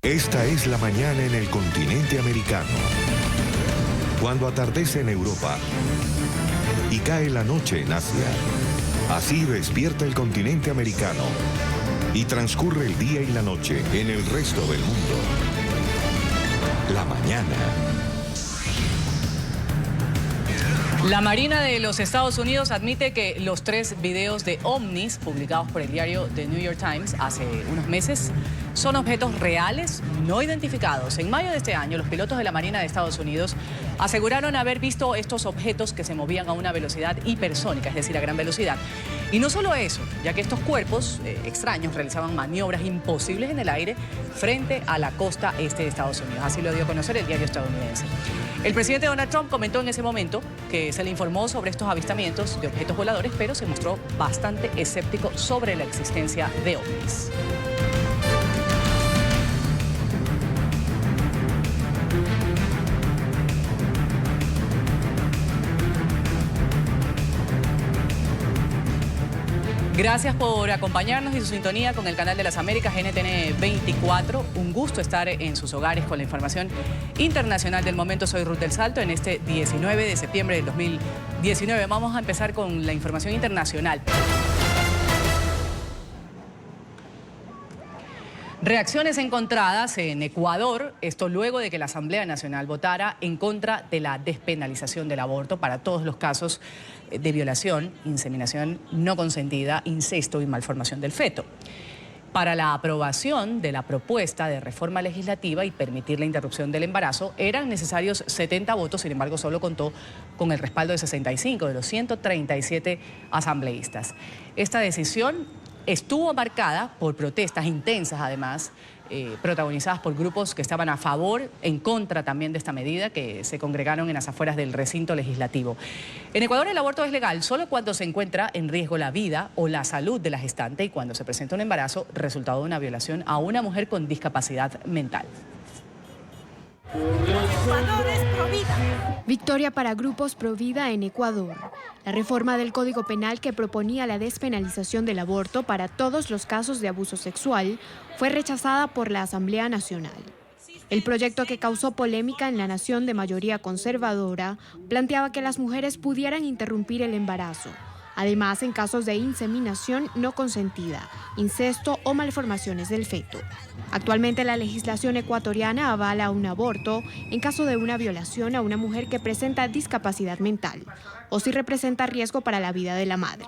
Esta es la mañana en el continente americano. Cuando atardece en Europa y cae la noche en Asia. Así despierta el continente americano y transcurre el día y la noche en el resto del mundo. La mañana. La Marina de los Estados Unidos admite que los 3 videos de ovnis publicados por el diario The New York Times hace unos meses son objetos reales no identificados. En mayo de este año, los pilotos de la Marina de Estados Unidos aseguraron haber visto estos objetos que se movían a una velocidad hipersónica, es decir, a gran velocidad. Y no solo eso, ya que estos cuerpos extraños realizaban maniobras imposibles en el aire frente a la costa este de Estados Unidos. Así lo dio a conocer el diario estadounidense. El presidente Donald Trump comentó en ese momento que se le informó sobre estos avistamientos de objetos voladores, pero se mostró bastante escéptico sobre la existencia de ovnis. Gracias por acompañarnos y su sintonía con el canal de las Américas NTN 24. Un gusto estar en sus hogares con la información internacional del momento. Soy Ruth del Salto en este 19 de septiembre del 2019. Vamos a empezar con la información internacional. Reacciones encontradas en Ecuador, esto luego de que la Asamblea Nacional votara en contra de la despenalización del aborto para todos los casos de violación, inseminación no consentida, incesto y malformación del feto. Para la aprobación de la propuesta de reforma legislativa y permitir la interrupción del embarazo, eran necesarios 70 votos, sin embargo, solo contó con el respaldo de 65 de los 137 asambleístas. Esta decisión estuvo marcada por protestas intensas, además, protagonizadas por grupos que estaban a favor, en contra también de esta medida, que se congregaron en las afueras del recinto legislativo. En Ecuador el aborto es legal solo cuando se encuentra en riesgo la vida o la salud de la gestante y cuando se presenta un embarazo resultado de una violación a una mujer con discapacidad mental. Victoria para grupos pro vida en Ecuador. La reforma del Código Penal que proponía la despenalización del aborto para todos los casos de abuso sexual fue rechazada por la Asamblea Nacional. El proyecto, que causó polémica en la nación de mayoría conservadora, planteaba que las mujeres pudieran interrumpir el embarazo. Además, en casos de inseminación no consentida, incesto o malformaciones del feto. Actualmente la legislación ecuatoriana avala un aborto en caso de una violación a una mujer que presenta discapacidad mental o si representa riesgo para la vida de la madre.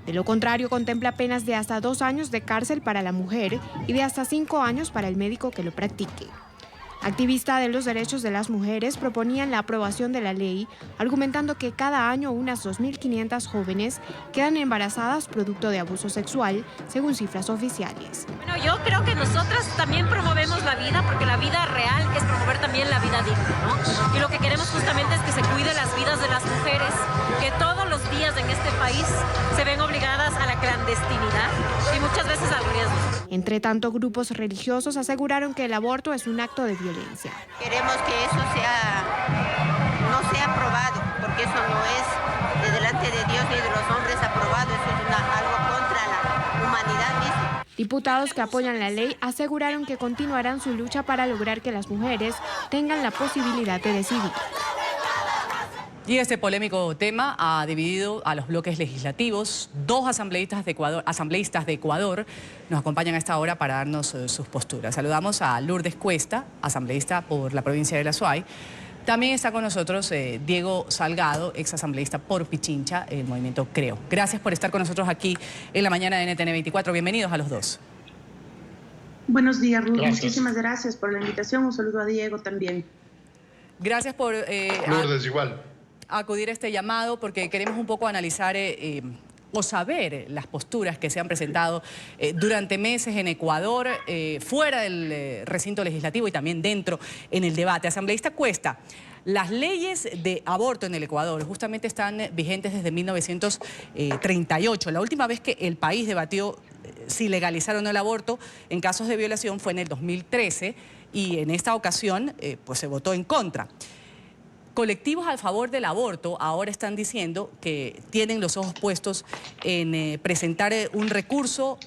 De lo contrario, contempla penas de hasta 2 años de cárcel para la mujer y de hasta 5 años para el médico que lo practique. Activistas de los derechos de las mujeres proponían la aprobación de la ley, argumentando que cada año unas 2.500 jóvenes quedan embarazadas producto de abuso sexual, según cifras oficiales. Bueno, yo creo que nosotras también promovemos la vida, porque la vida real es promover también la vida digna, ¿no? Y lo que queremos justamente es que se cuide las vidas de las mujeres, que todos los días en este país se ven obligadas a la clandestinidad y muchas veces al riesgo. Entre tanto, grupos religiosos aseguraron que el aborto es un acto de violencia. Queremos que eso no sea aprobado, porque eso no es de delante de Dios ni de los hombres aprobado, eso es algo contra la humanidad misma. Diputados que apoyan la ley aseguraron que continuarán su lucha para lograr que las mujeres tengan la posibilidad de decidir. Y este polémico tema ha dividido a los bloques legislativos. 2 asambleístas de Ecuador nos acompañan a esta hora para darnos sus posturas. Saludamos a Lourdes Cuesta, asambleísta por la provincia de La Suay. También está con nosotros Diego Salgado, ex asambleísta por Pichincha, el movimiento Creo. Gracias por estar con nosotros aquí en la mañana de NTN 24. Bienvenidos a los 2. Buenos días, Ruth. Muchísimas gracias por la invitación. Un saludo a Diego también. Gracias por Lourdes, igual. Acudir a este llamado porque queremos un poco analizar o saber las posturas que se han presentado durante meses en Ecuador, fuera del recinto legislativo y también dentro en el debate. Asambleísta Cuesta, las leyes de aborto en el Ecuador justamente están vigentes desde 1938. La última vez que el país debatió si legalizar o no el aborto en casos de violación fue en el 2013 y en esta ocasión pues se votó en contra. Colectivos a favor del aborto ahora están diciendo que tienen los ojos puestos en presentar un recurso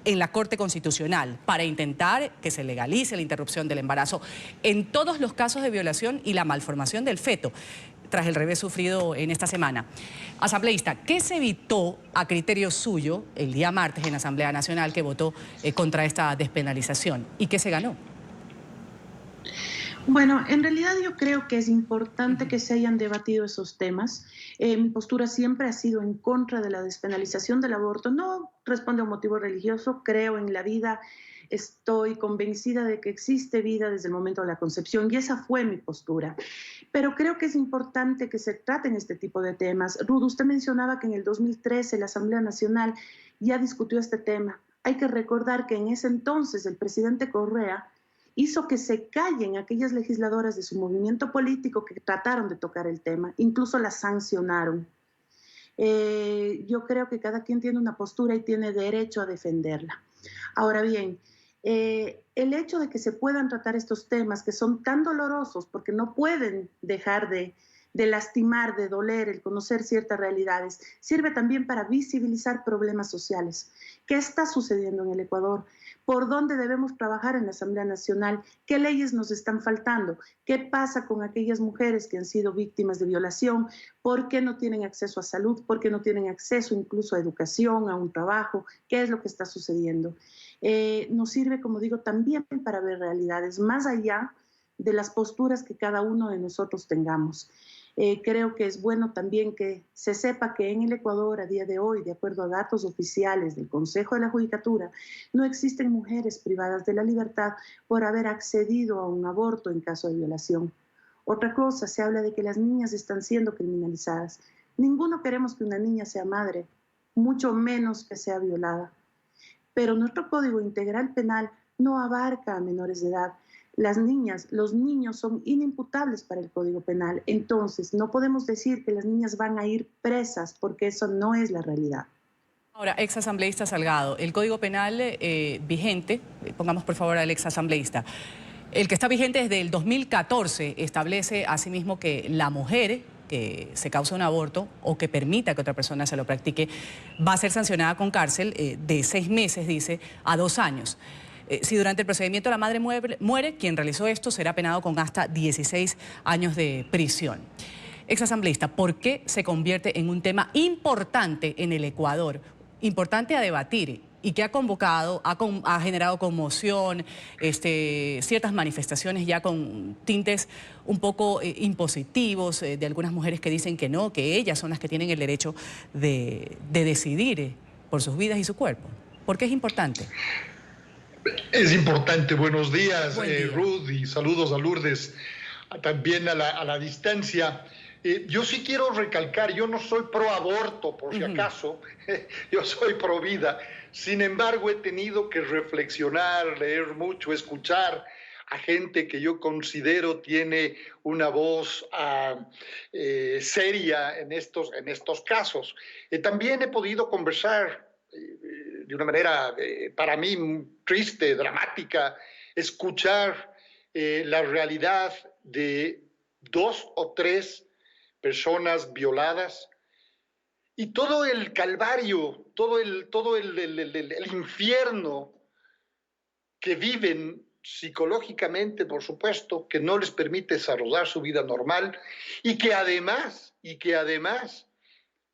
en la Corte Constitucional para intentar que se legalice la interrupción del embarazo en todos los casos de violación y la malformación del feto, tras el revés sufrido en esta semana. Asambleísta, ¿qué se evitó a criterio suyo el día martes en la Asamblea Nacional que votó contra esta despenalización? ¿Y qué se ganó? Bueno, en realidad yo creo que es importante que se hayan debatido esos temas. Mi postura siempre ha sido en contra de la despenalización del aborto. No responde a un motivo religioso, creo en la vida. Estoy convencida de que existe vida desde el momento de la concepción y esa fue mi postura. Pero creo que es importante que se traten este tipo de temas. Ruth, usted mencionaba que en el 2013 la Asamblea Nacional ya discutió este tema. Hay que recordar que en ese entonces el presidente Correa hizo que se callen aquellas legisladoras de su movimiento político que trataron de tocar el tema, incluso las sancionaron. Yo creo que cada quien tiene una postura y tiene derecho a defenderla. Ahora bien, el hecho de que se puedan tratar estos temas que son tan dolorosos porque no pueden dejar de lastimar, de doler, el conocer ciertas realidades, sirve también para visibilizar problemas sociales. ¿Qué está sucediendo en el Ecuador? ¿Por dónde debemos trabajar en la Asamblea Nacional? ¿Qué leyes nos están faltando? ¿Qué pasa con aquellas mujeres que han sido víctimas de violación? ¿Por qué no tienen acceso a salud? ¿Por qué no tienen acceso incluso a educación, a un trabajo? ¿Qué es lo que está sucediendo? Nos sirve, como digo, también para ver realidades más allá de las posturas que cada uno de nosotros tengamos. Creo que es bueno también que se sepa que en el Ecuador a día de hoy, de acuerdo a datos oficiales del Consejo de la Judicatura, no existen mujeres privadas de la libertad por haber accedido a un aborto en caso de violación. Otra cosa, se habla de que las niñas están siendo criminalizadas. Ninguno queremos que una niña sea madre, mucho menos que sea violada. Pero nuestro Código Integral Penal no abarca a menores de edad. Las niñas, los niños son inimputables para el Código Penal. Entonces, no podemos decir que las niñas van a ir presas porque eso no es la realidad. Ahora, exasambleísta Salgado, el Código Penal vigente, pongamos por favor al exasambleísta, el que está vigente desde el 2014 establece asimismo que la mujer que se causa un aborto o que permita que otra persona se lo practique va a ser sancionada con cárcel de 6 meses, dice, a 2 años. Si durante el procedimiento la madre muere, quien realizó esto será penado con hasta 16 años de prisión. Exasambleísta, ¿por qué se convierte en un tema importante en el Ecuador? Importante a debatir y que ha convocado, ha generado conmoción, ciertas manifestaciones ya con tintes un poco impositivos de algunas mujeres que dicen que no, que ellas son las que tienen el derecho de decidir por sus vidas y su cuerpo? ¿Por qué es importante? Es importante. Buenos días, Buen día. Ruth, y saludos a Lourdes, también a la distancia. Yo sí quiero recalcar, yo no soy pro aborto, por si acaso, yo soy pro vida. Sin embargo, he tenido que reflexionar, leer mucho, escuchar a gente que yo considero tiene una voz seria en estos casos. También he podido conversar de una manera para mí triste, dramática, escuchar la realidad de 2 o 3 personas violadas y todo el calvario, todo el infierno que viven psicológicamente, por supuesto, que no les permite desarrollar su vida normal y que además,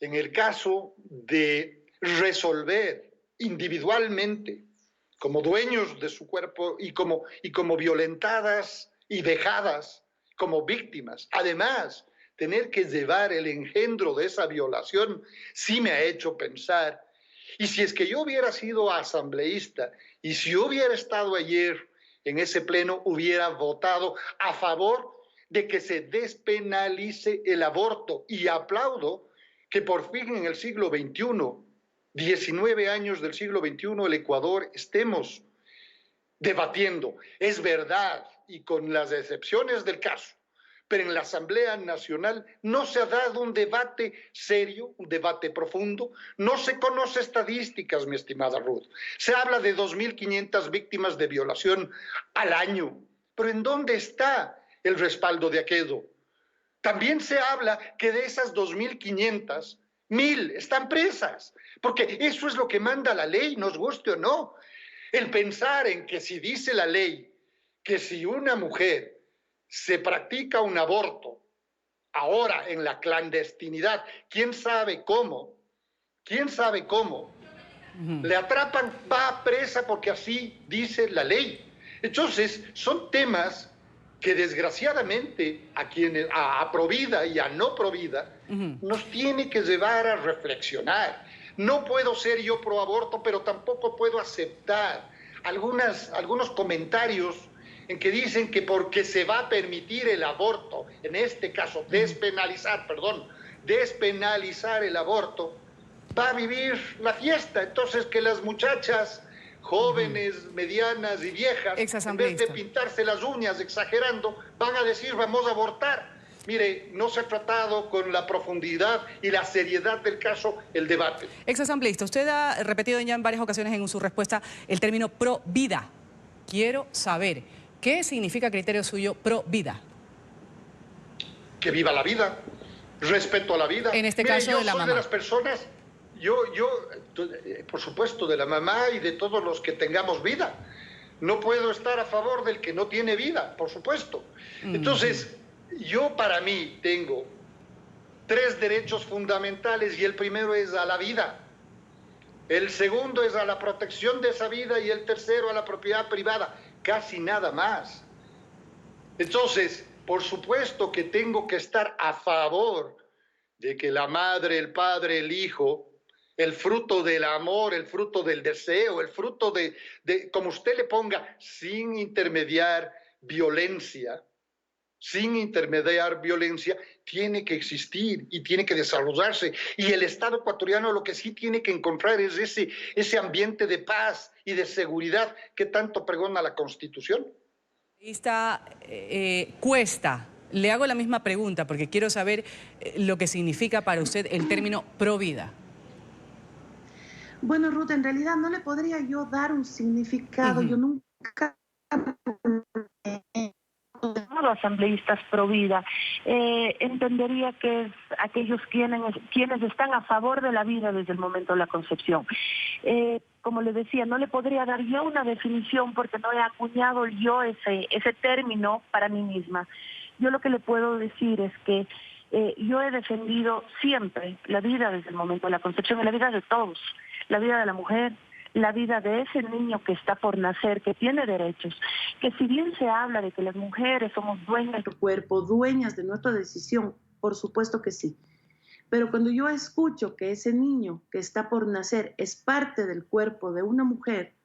en el caso de resolver individualmente, como dueños de su cuerpo y como violentadas y dejadas como víctimas, además, tener que llevar el engendro de esa violación, sí me ha hecho pensar. Y si es que yo hubiera sido asambleísta y si yo hubiera estado ayer en ese pleno, hubiera votado a favor de que se despenalice el aborto. Y aplaudo que por fin en el siglo XXI, 19 años del siglo XXI, el Ecuador estemos debatiendo. Es verdad, y con las excepciones del caso, pero en la Asamblea Nacional no se ha dado un debate serio, un debate profundo. No se conoce estadísticas, mi estimada Ruth. Se habla de 2.500 víctimas de violación al año. Pero ¿en dónde está el respaldo de aquello? También se habla que de esas 2.500, 1.000 están presas, porque eso es lo que manda la ley, nos guste o no. El pensar en que si dice la ley que si una mujer se practica un aborto ahora en la clandestinidad, quién sabe cómo, le atrapan, va presa porque así dice la ley. Entonces, son temas que desgraciadamente a provida y a no provida nos tiene que llevar a reflexionar. No puedo ser yo pro aborto, pero tampoco puedo aceptar algunos comentarios en que dicen que porque se va a permitir el aborto, en este caso despenalizar el aborto, va a vivir la fiesta. Entonces que las muchachas jóvenes, medianas y viejas, en vez de pintarse las uñas exagerando, van a decir vamos a abortar. Mire, no se ha tratado con la profundidad y la seriedad del caso el debate. Exasambleísta, usted ha repetido ya en varias ocasiones en su respuesta el término pro vida. Quiero saber, ¿qué significa a criterio suyo pro vida? Que viva la vida, respeto a la vida. En este caso de la mamá. Yo soy de las personas, por supuesto, de la mamá y de todos los que tengamos vida. No puedo estar a favor del que no tiene vida, por supuesto. Entonces, yo para mí tengo 3 derechos fundamentales y el primero es a la vida. El segundo es a la protección de esa vida y el tercero a la propiedad privada. Casi nada más. Entonces, por supuesto que tengo que estar a favor de que la madre, el padre, el hijo, el fruto del amor, el fruto del deseo, el fruto de como usted le ponga, sin intermediar violencia, tiene que existir y tiene que desarrollarse. Y el Estado ecuatoriano lo que sí tiene que encontrar es ese ambiente de paz y de seguridad que tanto pregona la Constitución. Cuesta. Le hago la misma pregunta porque quiero saber lo que significa para usted el término pro vida. Bueno, Ruth, en realidad no le podría yo dar un significado. Yo nunca... asambleístas pro vida, entendería que es aquellos quienes están a favor de la vida desde el momento de la concepción. Como le decía, no le podría dar yo una definición porque no he acuñado yo ese término para mí misma. Yo lo que le puedo decir es que yo he defendido siempre la vida desde el momento de la concepción, la vida de todos, la vida de la mujer, la vida de ese niño que está por nacer, que tiene derechos, que si bien se habla de que las mujeres somos dueñas de nuestro cuerpo, dueñas de nuestra decisión, por supuesto que sí. Pero cuando yo escucho que ese niño que está por nacer es parte del cuerpo de una mujer,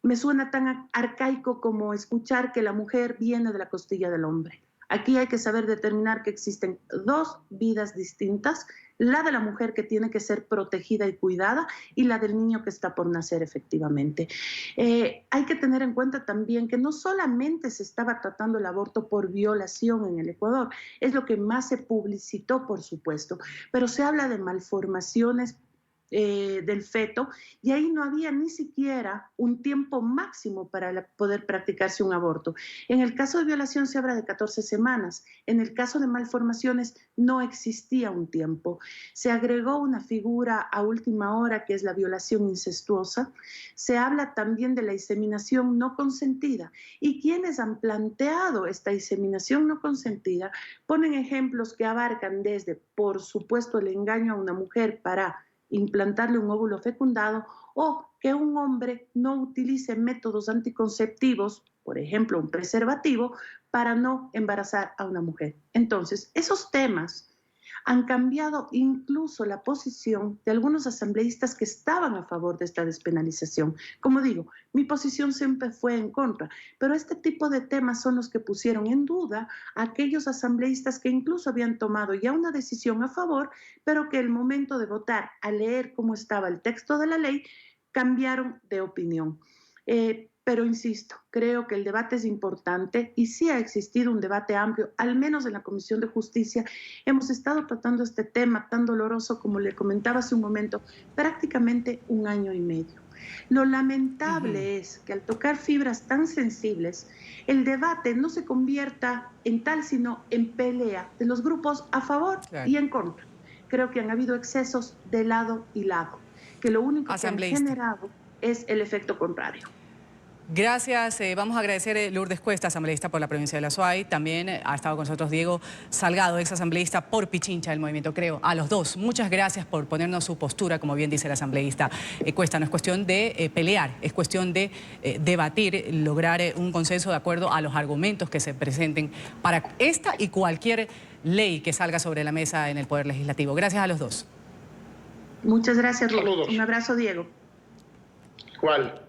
me suena tan arcaico como escuchar que la mujer viene de la costilla del hombre. Aquí hay que saber determinar que existen 2 vidas distintas, la de la mujer que tiene que ser protegida y cuidada y la del niño que está por nacer efectivamente. Hay que tener en cuenta también que no solamente se estaba tratando el aborto por violación en el Ecuador, es lo que más se publicitó, por supuesto, pero se habla de malformaciones del feto y ahí no había ni siquiera un tiempo máximo para poder practicarse un aborto. En el caso de violación se habla de 14 semanas, en el caso de malformaciones no existía un tiempo. Se agregó una figura a última hora que es la violación incestuosa. Se habla también de la inseminación no consentida y quienes han planteado esta inseminación no consentida ponen ejemplos que abarcan desde, por supuesto, el engaño a una mujer para implantarle un óvulo fecundado o que un hombre no utilice métodos anticonceptivos, por ejemplo, un preservativo, para no embarazar a una mujer. Entonces, esos temas han cambiado incluso la posición de algunos asambleístas que estaban a favor de esta despenalización. Como digo, mi posición siempre fue en contra, pero este tipo de temas son los que pusieron en duda a aquellos asambleístas que incluso habían tomado ya una decisión a favor, pero que al momento de votar, al leer cómo estaba el texto de la ley, cambiaron de opinión. Pero insisto, creo que el debate es importante y sí ha existido un debate amplio, al menos en la Comisión de Justicia. Hemos estado tratando este tema tan doloroso, como le comentaba hace un momento, prácticamente 1 año y medio. Lo lamentable es que al tocar fibras tan sensibles, el debate no se convierta en tal, sino en pelea de los grupos a favor y en contra. Creo que han habido excesos de lado y lado, que lo único que han generado es el efecto contrario. Gracias. Vamos a agradecer a Lourdes Cuesta, asambleísta por la provincia de la Azuay. También ha estado con nosotros Diego Salgado, ex asambleísta por Pichincha del Movimiento Creo. A los dos, muchas gracias por ponernos su postura, como bien dice el asambleísta Cuesta. No es cuestión de pelear, es cuestión de debatir, lograr un consenso de acuerdo a los argumentos que se presenten para esta y cualquier ley que salga sobre la mesa en el Poder Legislativo. Gracias a los dos. Muchas gracias, Ruth. Saludos. Un abrazo, Diego. Igual.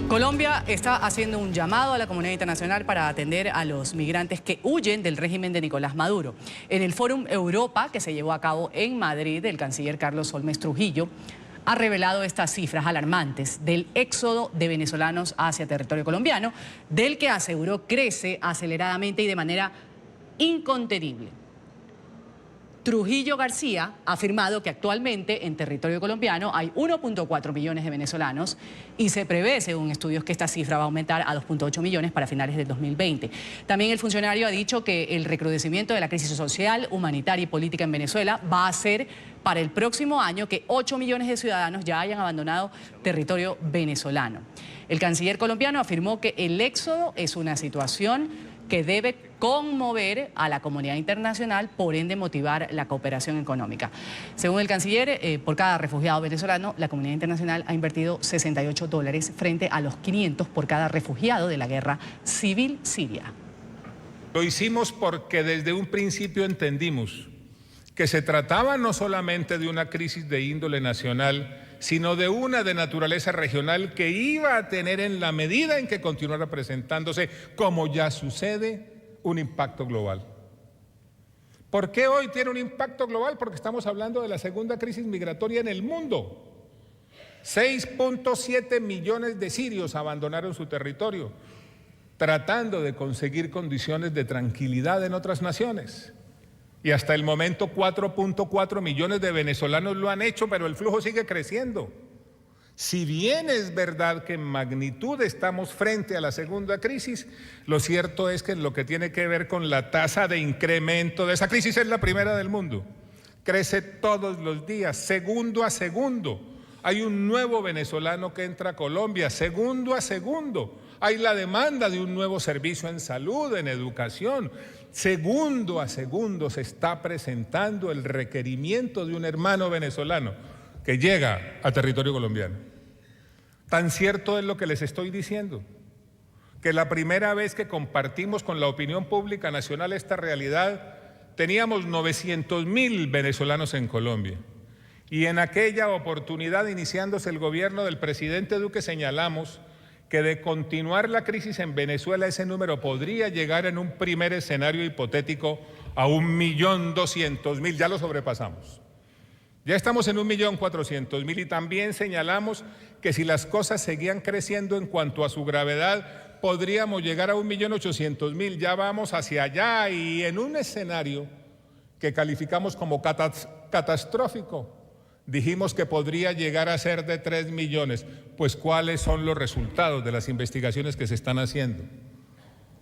Colombia está haciendo un llamado a la comunidad internacional para atender a los migrantes que huyen del régimen de Nicolás Maduro. En el Fórum Europa, que se llevó a cabo en Madrid, el canciller Carlos Holmes Trujillo ha revelado estas cifras alarmantes del éxodo de venezolanos hacia territorio colombiano, del que aseguró crece aceleradamente y de manera incontenible. Trujillo García ha afirmado que actualmente en territorio colombiano hay 1.4 millones de venezolanos y se prevé, según estudios, que esta cifra va a aumentar a 2.8 millones para finales del 2020. También el funcionario ha dicho que el recrudecimiento de la crisis social, humanitaria y política en Venezuela va a hacer para el próximo año que 8 millones de ciudadanos ya hayan abandonado territorio venezolano. El canciller colombiano afirmó que el éxodo es una situación que debe conmover a la comunidad internacional, por ende motivar la cooperación económica. Según el canciller, por cada refugiado venezolano, la comunidad internacional ha invertido $68 frente a los 500 por cada refugiado de la guerra civil siria. Lo hicimos porque desde un principio entendimos que se trataba no solamente de una crisis de índole nacional, sino de una de naturaleza regional que iba a tener, en la medida en que continuara presentándose, como ya sucede, un impacto global. ¿Por qué hoy tiene un impacto global? Porque estamos hablando de la segunda crisis migratoria en el mundo. 6.7 millones de sirios abandonaron su territorio, tratando de conseguir condiciones de tranquilidad en otras naciones. Y hasta el momento 4.4 millones de venezolanos lo han hecho, pero el flujo sigue creciendo. Si bien es verdad que en magnitud estamos frente a la segunda crisis, lo cierto es que en lo que tiene que ver con la tasa de incremento de esa crisis es la primera del mundo. Crece todos los días, segundo a segundo. Hay un nuevo venezolano que entra a Colombia, segundo a segundo. Hay la demanda de un nuevo servicio en salud, en educación. Segundo a segundo se está presentando el requerimiento de un hermano venezolano que llega a territorio colombiano. Tan cierto es lo que les estoy diciendo, que la primera vez que compartimos con la opinión pública nacional esta realidad, teníamos 900.000 venezolanos en Colombia. Y en aquella oportunidad, iniciándose el gobierno del presidente Duque, señalamos que de continuar la crisis en Venezuela, ese número podría llegar en un primer escenario hipotético a 1.200.000, ya lo sobrepasamos. Ya estamos en 1.400.000 y también señalamos que si las cosas seguían creciendo en cuanto a su gravedad, podríamos llegar a 1.800.000, ya vamos hacia allá y en un escenario que calificamos como catastrófico. Dijimos que podría llegar a ser de 3 millones. Pues, ¿cuáles son los resultados de las investigaciones que se están haciendo?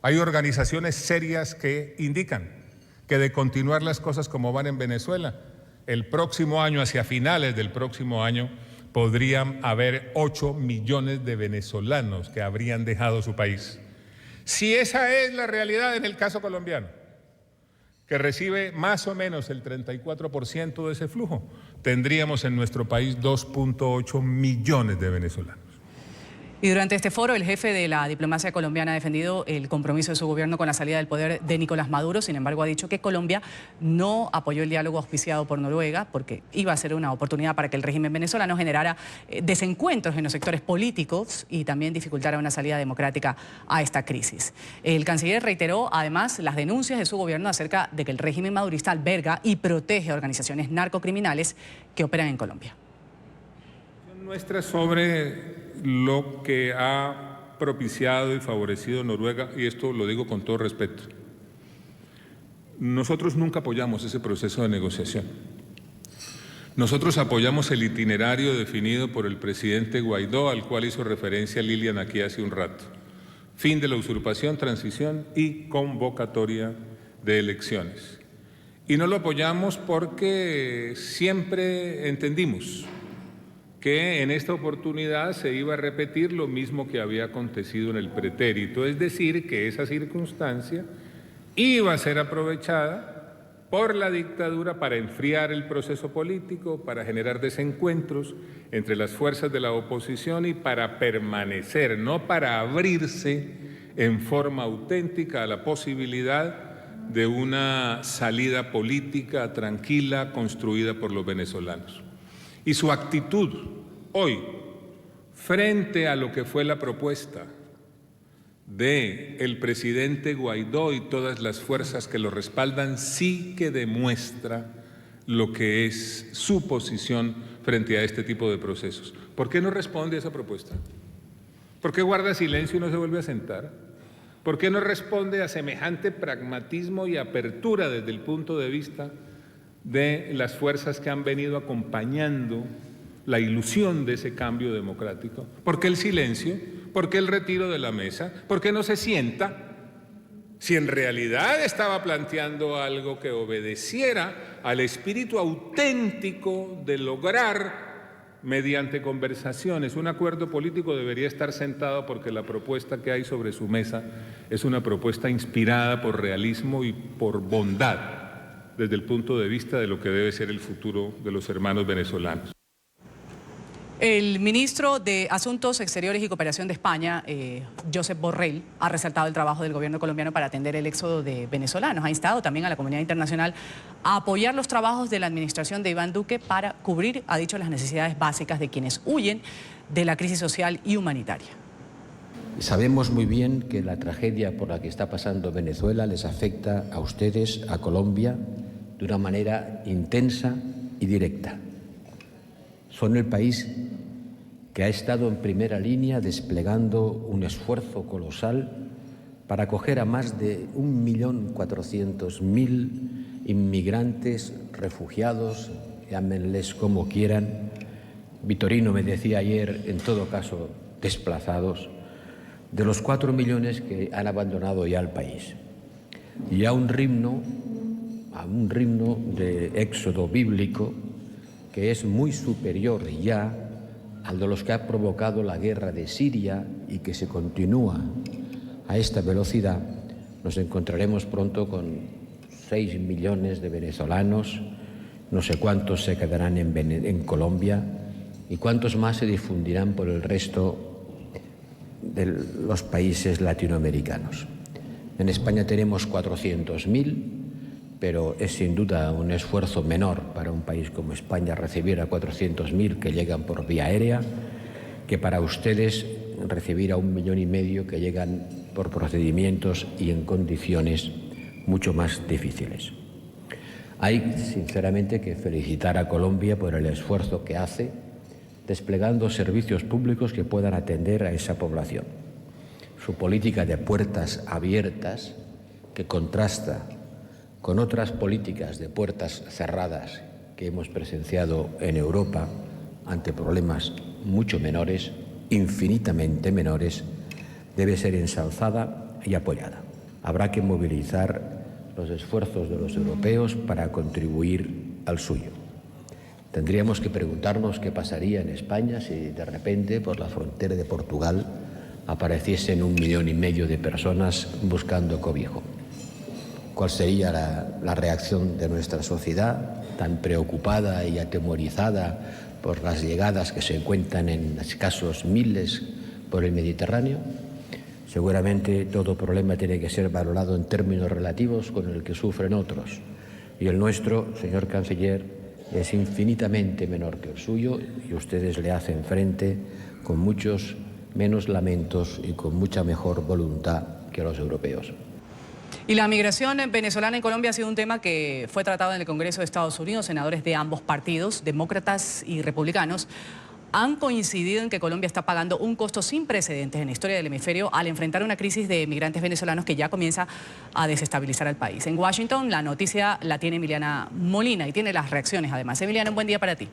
Hay organizaciones serias que indican que de continuar las cosas como van en Venezuela, el próximo año, hacia finales del próximo año, podrían haber 8 millones de venezolanos que habrían dejado su país. Si esa es la realidad en el caso colombiano, que recibe más o menos el 34% de ese flujo, tendríamos en nuestro país 2.8 millones de venezolanos. Y durante este foro, el jefe de la diplomacia colombiana ha defendido el compromiso de su gobierno con la salida del poder de Nicolás Maduro. Sin embargo, ha dicho que Colombia no apoyó el diálogo auspiciado por Noruega porque iba a ser una oportunidad para que el régimen venezolano generara desencuentros en los sectores políticos y también dificultara una salida democrática a esta crisis. El canciller reiteró además las denuncias de su gobierno acerca de que el régimen madurista alberga y protege a organizaciones narcocriminales que operan en Colombia. Nuestra sobre lo que ha propiciado y favorecido Noruega, y esto lo digo con todo respeto. Nosotros nunca apoyamos ese proceso de negociación. Nosotros apoyamos el itinerario definido por el presidente Guaidó, al cual hizo referencia Lilian aquí hace un rato. Fin de la usurpación, transición y convocatoria de elecciones. Y no lo apoyamos porque siempre entendimos que en esta oportunidad se iba a repetir lo mismo que había acontecido en el pretérito, es decir, que esa circunstancia iba a ser aprovechada por la dictadura para enfriar el proceso político, para generar desencuentros entre las fuerzas de la oposición y para permanecer, no para abrirse en forma auténtica a la posibilidad de una salida política tranquila construida por los venezolanos. Y su actitud hoy, frente a lo que fue la propuesta del presidente Guaidó y todas las fuerzas que lo respaldan, sí que demuestra lo que es su posición frente a este tipo de procesos. ¿Por qué no responde a esa propuesta? ¿Por qué guarda silencio y no se vuelve a sentar? ¿Por qué no responde a semejante pragmatismo y apertura desde el punto de vista de las fuerzas que han venido acompañando la ilusión de ese cambio democrático? ¿Por qué el silencio? ¿Por qué el retiro de la mesa? ¿Por qué no se sienta? Si en realidad estaba planteando algo que obedeciera al espíritu auténtico de lograr mediante conversaciones un acuerdo político, debería estar sentado, porque la propuesta que hay sobre su mesa es una propuesta inspirada por realismo y por bondad desde el punto de vista de lo que debe ser el futuro de los hermanos venezolanos. El ministro de Asuntos Exteriores y Cooperación de España, Josep Borrell, ha resaltado el trabajo del gobierno colombiano para atender el éxodo de venezolanos. Ha instado también a la comunidad internacional a apoyar los trabajos de la administración de Iván Duque para cubrir, ha dicho, las necesidades básicas de quienes huyen de la crisis social y humanitaria. Sabemos muy bien que la tragedia por la que está pasando Venezuela les afecta a ustedes, a Colombia, de una manera intensa y directa. Son el país que ha estado en primera línea desplegando un esfuerzo colosal para acoger a más de 1.400.000 inmigrantes, refugiados, llámenles como quieran. Vitorino me decía ayer, en todo caso, desplazados, de los 4 millones que han abandonado ya el país. Y a un ritmo de éxodo bíblico que es muy superior ya al de los que ha provocado la guerra de Siria y que se continúa a esta velocidad, nos encontraremos pronto con 6 millones de venezolanos, no sé cuántos se quedarán en Colombia y cuántos más se difundirán por el resto de los países latinoamericanos. En España tenemos 400.000, pero es sin duda un esfuerzo menor para un país como España recibir a 400.000 que llegan por vía aérea, que para ustedes recibir a 1,5 millones que llegan por procedimientos y en condiciones mucho más difíciles. Hay, sinceramente, que felicitar a Colombia por el esfuerzo que hace desplegando servicios públicos que puedan atender a esa población. Su política de puertas abiertas, que contrasta con otras políticas de puertas cerradas que hemos presenciado en Europa ante problemas mucho menores, infinitamente menores, debe ser ensalzada y apoyada. Habrá que movilizar los esfuerzos de los europeos para contribuir al suyo. Tendríamos que preguntarnos qué pasaría en España si de repente por la frontera de Portugal apareciesen 1,5 millones de personas buscando cobijo. ¿Cuál sería la reacción de nuestra sociedad, tan preocupada y atemorizada por las llegadas que se cuentan en escasos miles por el Mediterráneo? Seguramente todo problema tiene que ser valorado en términos relativos con el que sufren otros. Y el nuestro, señor canciller, es infinitamente menor que el suyo y ustedes le hacen frente con muchos menos lamentos y con mucha mejor voluntad que los europeos. Y la migración venezolana en Colombia ha sido un tema que fue tratado en el Congreso de Estados Unidos. Senadores de ambos partidos, demócratas y republicanos, han coincidido en que Colombia está pagando un costo sin precedentes en la historia del hemisferio al enfrentar una crisis de migrantes venezolanos que ya comienza a desestabilizar al país. En Washington la noticia la tiene Emiliana Molina y tiene las reacciones además. Emiliana, un buen día para ti.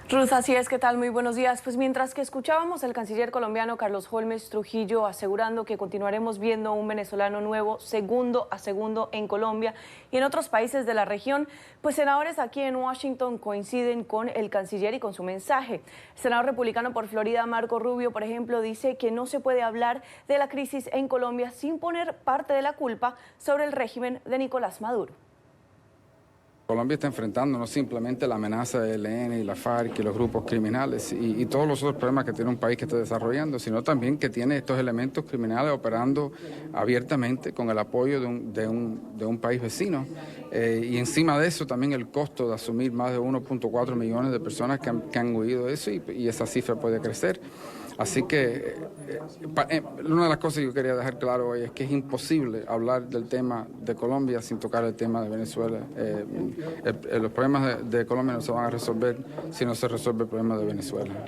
Ruth, así es, ¿qué tal? Muy buenos días. Pues mientras que escuchábamos al canciller colombiano Carlos Holmes Trujillo asegurando que continuaremos viendo un venezolano nuevo segundo a segundo en Colombia y en otros países de la región, pues senadores aquí en Washington coinciden con el canciller y con su mensaje. El senador republicano por Florida, Marco Rubio, por ejemplo, dice que no se puede hablar de la crisis en Colombia sin poner parte de la culpa sobre el régimen de Nicolás Maduro. Colombia está enfrentando no simplemente la amenaza del ELN y la FARC y los grupos criminales y todos los otros problemas que tiene un país que está desarrollando, sino también que tiene estos elementos criminales operando abiertamente con el apoyo de un país vecino. Y encima de eso también el costo de asumir más de 1.4 millones de personas que han huido de eso y esa cifra puede crecer. Así que una de las cosas que yo quería dejar claro hoy es que es imposible hablar del tema de Colombia sin tocar el tema de Venezuela. Los problemas de Colombia no se van a resolver si no se resuelve el problema de Venezuela.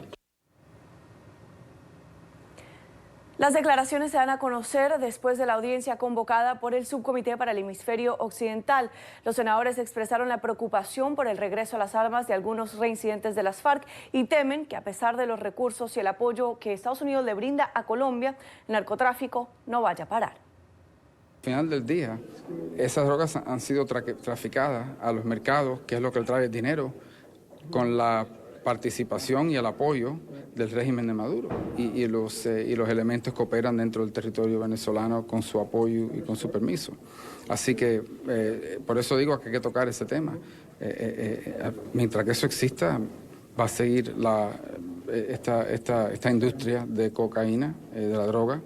Las declaraciones se dan a conocer después de la audiencia convocada por el Subcomité para el Hemisferio Occidental. Los senadores expresaron la preocupación por el regreso a las armas de algunos reincidentes de las FARC y temen que a pesar de los recursos y el apoyo que Estados Unidos le brinda a Colombia, el narcotráfico no vaya a parar. Al final del día, esas drogas han sido traficadas a los mercados, que es lo que trae el dinero, con la participación y el apoyo del régimen de Maduro y los elementos que operan dentro del territorio venezolano con su apoyo y con su permiso. Así que por eso digo que hay que tocar ese tema. Mientras que eso exista, va a seguir esta industria de cocaína, de la droga,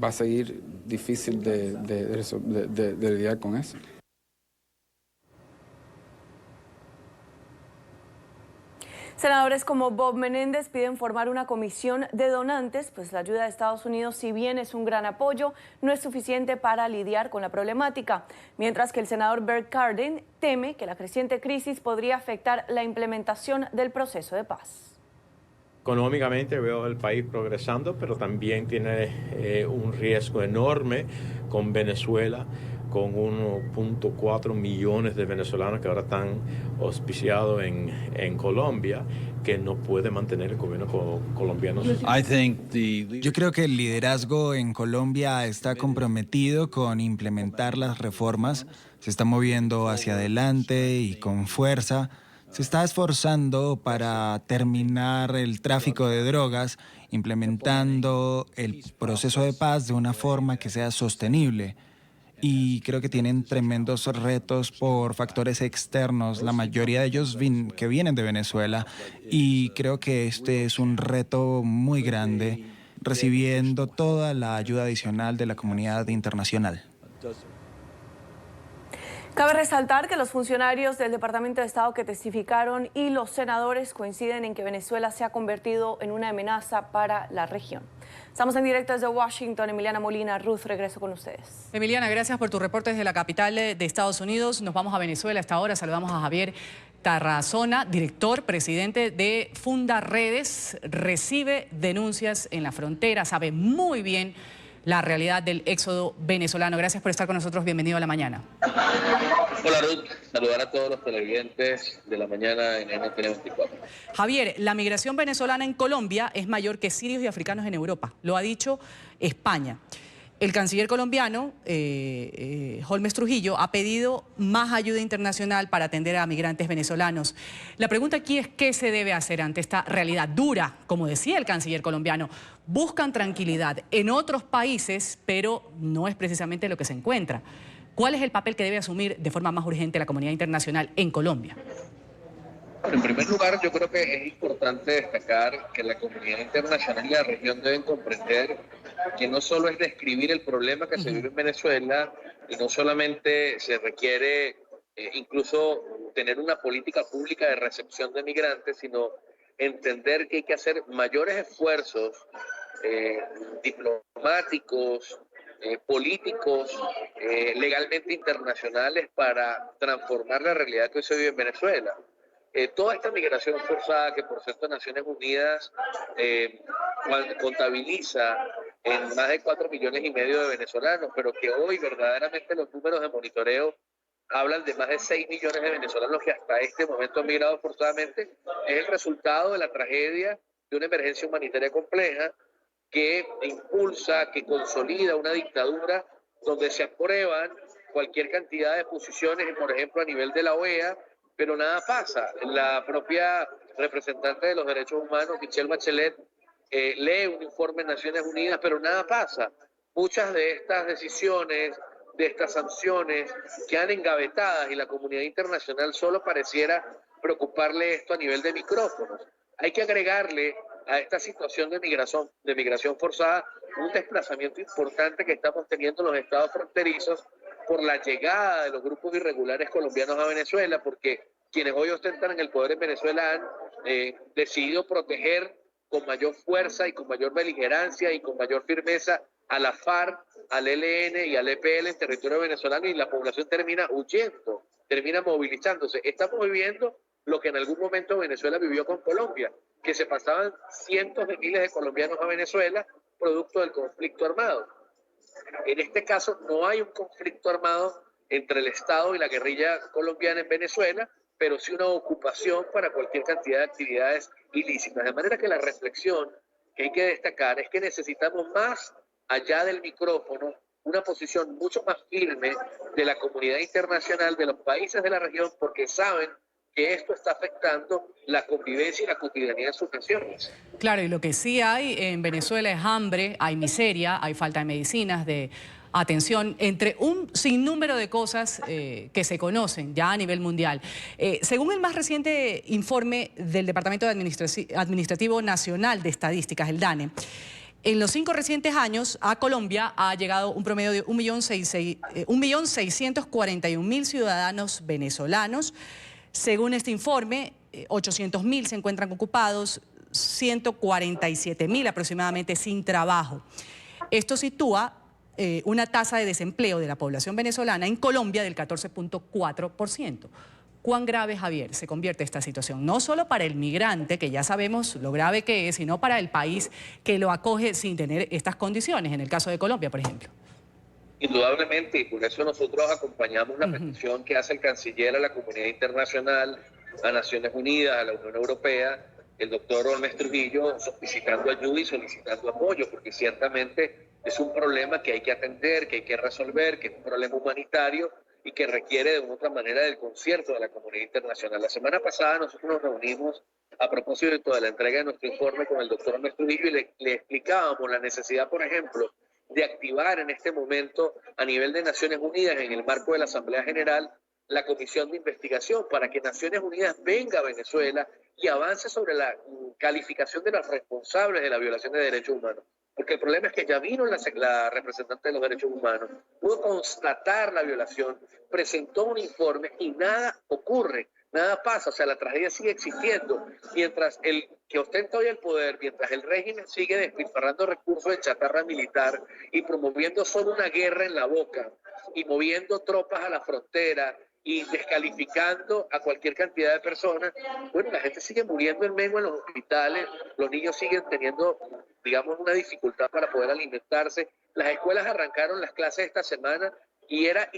va a seguir difícil de lidiar con eso. Senadores como Bob Menéndez piden formar una comisión de donantes, pues la ayuda de Estados Unidos, si bien es un gran apoyo, no es suficiente para lidiar con la problemática. Mientras que el senador Bert Cardin teme que la creciente crisis podría afectar la implementación del proceso de paz. Económicamente veo el país progresando, pero también tiene un riesgo enorme con Venezuela, con 1.4 millones de venezolanos que ahora están auspiciados en Colombia, que no puede mantener el gobierno colombiano. Yo creo que el liderazgo en Colombia está comprometido con implementar las reformas, se está moviendo hacia adelante y con fuerza. Se está esforzando para terminar el tráfico de drogas, implementando el proceso de paz de una forma que sea sostenible. Y creo que tienen tremendos retos por factores externos, la mayoría de ellos que vienen de Venezuela. Y creo que este es un reto muy grande, recibiendo toda la ayuda adicional de la comunidad internacional. Cabe resaltar que los funcionarios del Departamento de Estado que testificaron y los senadores coinciden en que Venezuela se ha convertido en una amenaza para la región. Estamos en directo desde Washington. Emiliana Molina, Ruth, regreso con ustedes. Emiliana, gracias por tu reporte desde la capital de Estados Unidos. Nos vamos a Venezuela a esta hora. Saludamos a Javier Tarazona, director, presidente de Fundaredes. Recibe denuncias en la frontera, sabe muy bien la realidad del éxodo venezolano. Gracias por estar con nosotros. Bienvenido a La Mañana. Hola Ruth, saludar a todos los televidentes de La Mañana en NTN 24. Javier, la migración venezolana en Colombia es mayor que sirios y africanos en Europa. Lo ha dicho España. El canciller colombiano, Holmes Trujillo, ha pedido más ayuda internacional para atender a migrantes venezolanos. La pregunta aquí es qué se debe hacer ante esta realidad dura, como decía el canciller colombiano. Buscan tranquilidad en otros países, pero no es precisamente lo que se encuentra. ¿Cuál es el papel que debe asumir de forma más urgente la comunidad internacional en Colombia? Bueno, en primer lugar, yo creo que es importante destacar que la comunidad internacional y la región deben comprender que no solo es describir el problema que se vive en Venezuela, y no solamente se requiere incluso tener una política pública de recepción de migrantes, sino entender que hay que hacer mayores esfuerzos diplomáticos, políticos, legalmente internacionales para transformar la realidad que hoy se vive en Venezuela. Toda esta migración forzada que por cierto Naciones Unidas contabiliza en más de 4,5 millones de venezolanos, pero que hoy verdaderamente los números de monitoreo hablan de más de 6 millones de venezolanos que hasta este momento han migrado forzadamente, es el resultado de la tragedia de una emergencia humanitaria compleja que impulsa, que consolida una dictadura donde se aprueban cualquier cantidad de posiciones, por ejemplo, a nivel de la OEA, pero nada pasa. La propia representante de los derechos humanos, Michelle Bachelet, lee un informe de Naciones Unidas, pero nada pasa. Muchas de estas decisiones, de estas sanciones, quedan engavetadas y la comunidad internacional solo pareciera preocuparle esto a nivel de micrófonos. Hay que agregarle a esta situación de migración forzada un desplazamiento importante que estamos teniendo en los estados fronterizos por la llegada de los grupos irregulares colombianos a Venezuela, porque quienes hoy ostentan en el poder en Venezuela han decidido proteger con mayor fuerza y con mayor beligerancia y con mayor firmeza a la FARC, al ELN y al EPL en territorio venezolano, y la población termina huyendo, termina movilizándose. Estamos viviendo lo que en algún momento Venezuela vivió con Colombia, que se pasaban cientos de miles de colombianos a Venezuela producto del conflicto armado. En este caso no hay un conflicto armado entre el Estado y la guerrilla colombiana en Venezuela, pero sí una ocupación para cualquier cantidad de actividades ilícitas. De manera que la reflexión que hay que destacar es que necesitamos más allá del micrófono, una posición mucho más firme de la comunidad internacional, de los países de la región, porque saben que esto está afectando la convivencia y la cotidianidad en sus naciones. Claro, y lo que sí hay en Venezuela es hambre, hay miseria, hay falta de medicinas, de atención, entre un sinnúmero de cosas que se conocen ya a nivel mundial. Según el más reciente informe del Departamento Administrativo Nacional de Estadísticas, el DANE, en los 5 recientes años a Colombia ha llegado un promedio de 1.641.000 ciudadanos venezolanos. Según este informe, 800.000 se encuentran ocupados, 147.000 aproximadamente sin trabajo. Esto sitúa una tasa de desempleo de la población venezolana en Colombia del 14.4%. ¿Cuán grave, Javier, se convierte esta situación? No solo para el migrante, que ya sabemos lo grave que es, sino para el país que lo acoge sin tener estas condiciones, en el caso de Colombia, por ejemplo. Indudablemente, y por eso nosotros acompañamos la petición que hace el canciller a la comunidad internacional, a Naciones Unidas, a la Unión Europea, el doctor Holmes Trujillo, solicitando ayuda y solicitando apoyo, porque ciertamente es un problema que hay que atender, que hay que resolver, que es un problema humanitario y que requiere de una otra manera del concierto de la comunidad internacional. La semana pasada nosotros nos reunimos a propósito de la entrega de nuestro informe con el doctor Holmes Trujillo y le explicábamos la necesidad, por ejemplo, de activar en este momento a nivel de Naciones Unidas, en el marco de la Asamblea General, la comisión de investigación para que Naciones Unidas venga a Venezuela y avance sobre la calificación de los responsables de la violación de derechos humanos. Porque el problema es que ya vino la representante de los derechos humanos, pudo constatar la violación, presentó un informe y nada ocurre, nada pasa, o sea, la tragedia sigue existiendo. Mientras el que ostenta hoy el poder, mientras el régimen sigue despilfarrando recursos de chatarra militar y promoviendo solo una guerra en la boca y moviendo tropas a la frontera y descalificando a cualquier cantidad de personas, bueno, la gente sigue muriendo en Mengo en los hospitales, los niños siguen teniendo, digamos, una dificultad para poder alimentarse. Las escuelas arrancaron las clases esta semana y era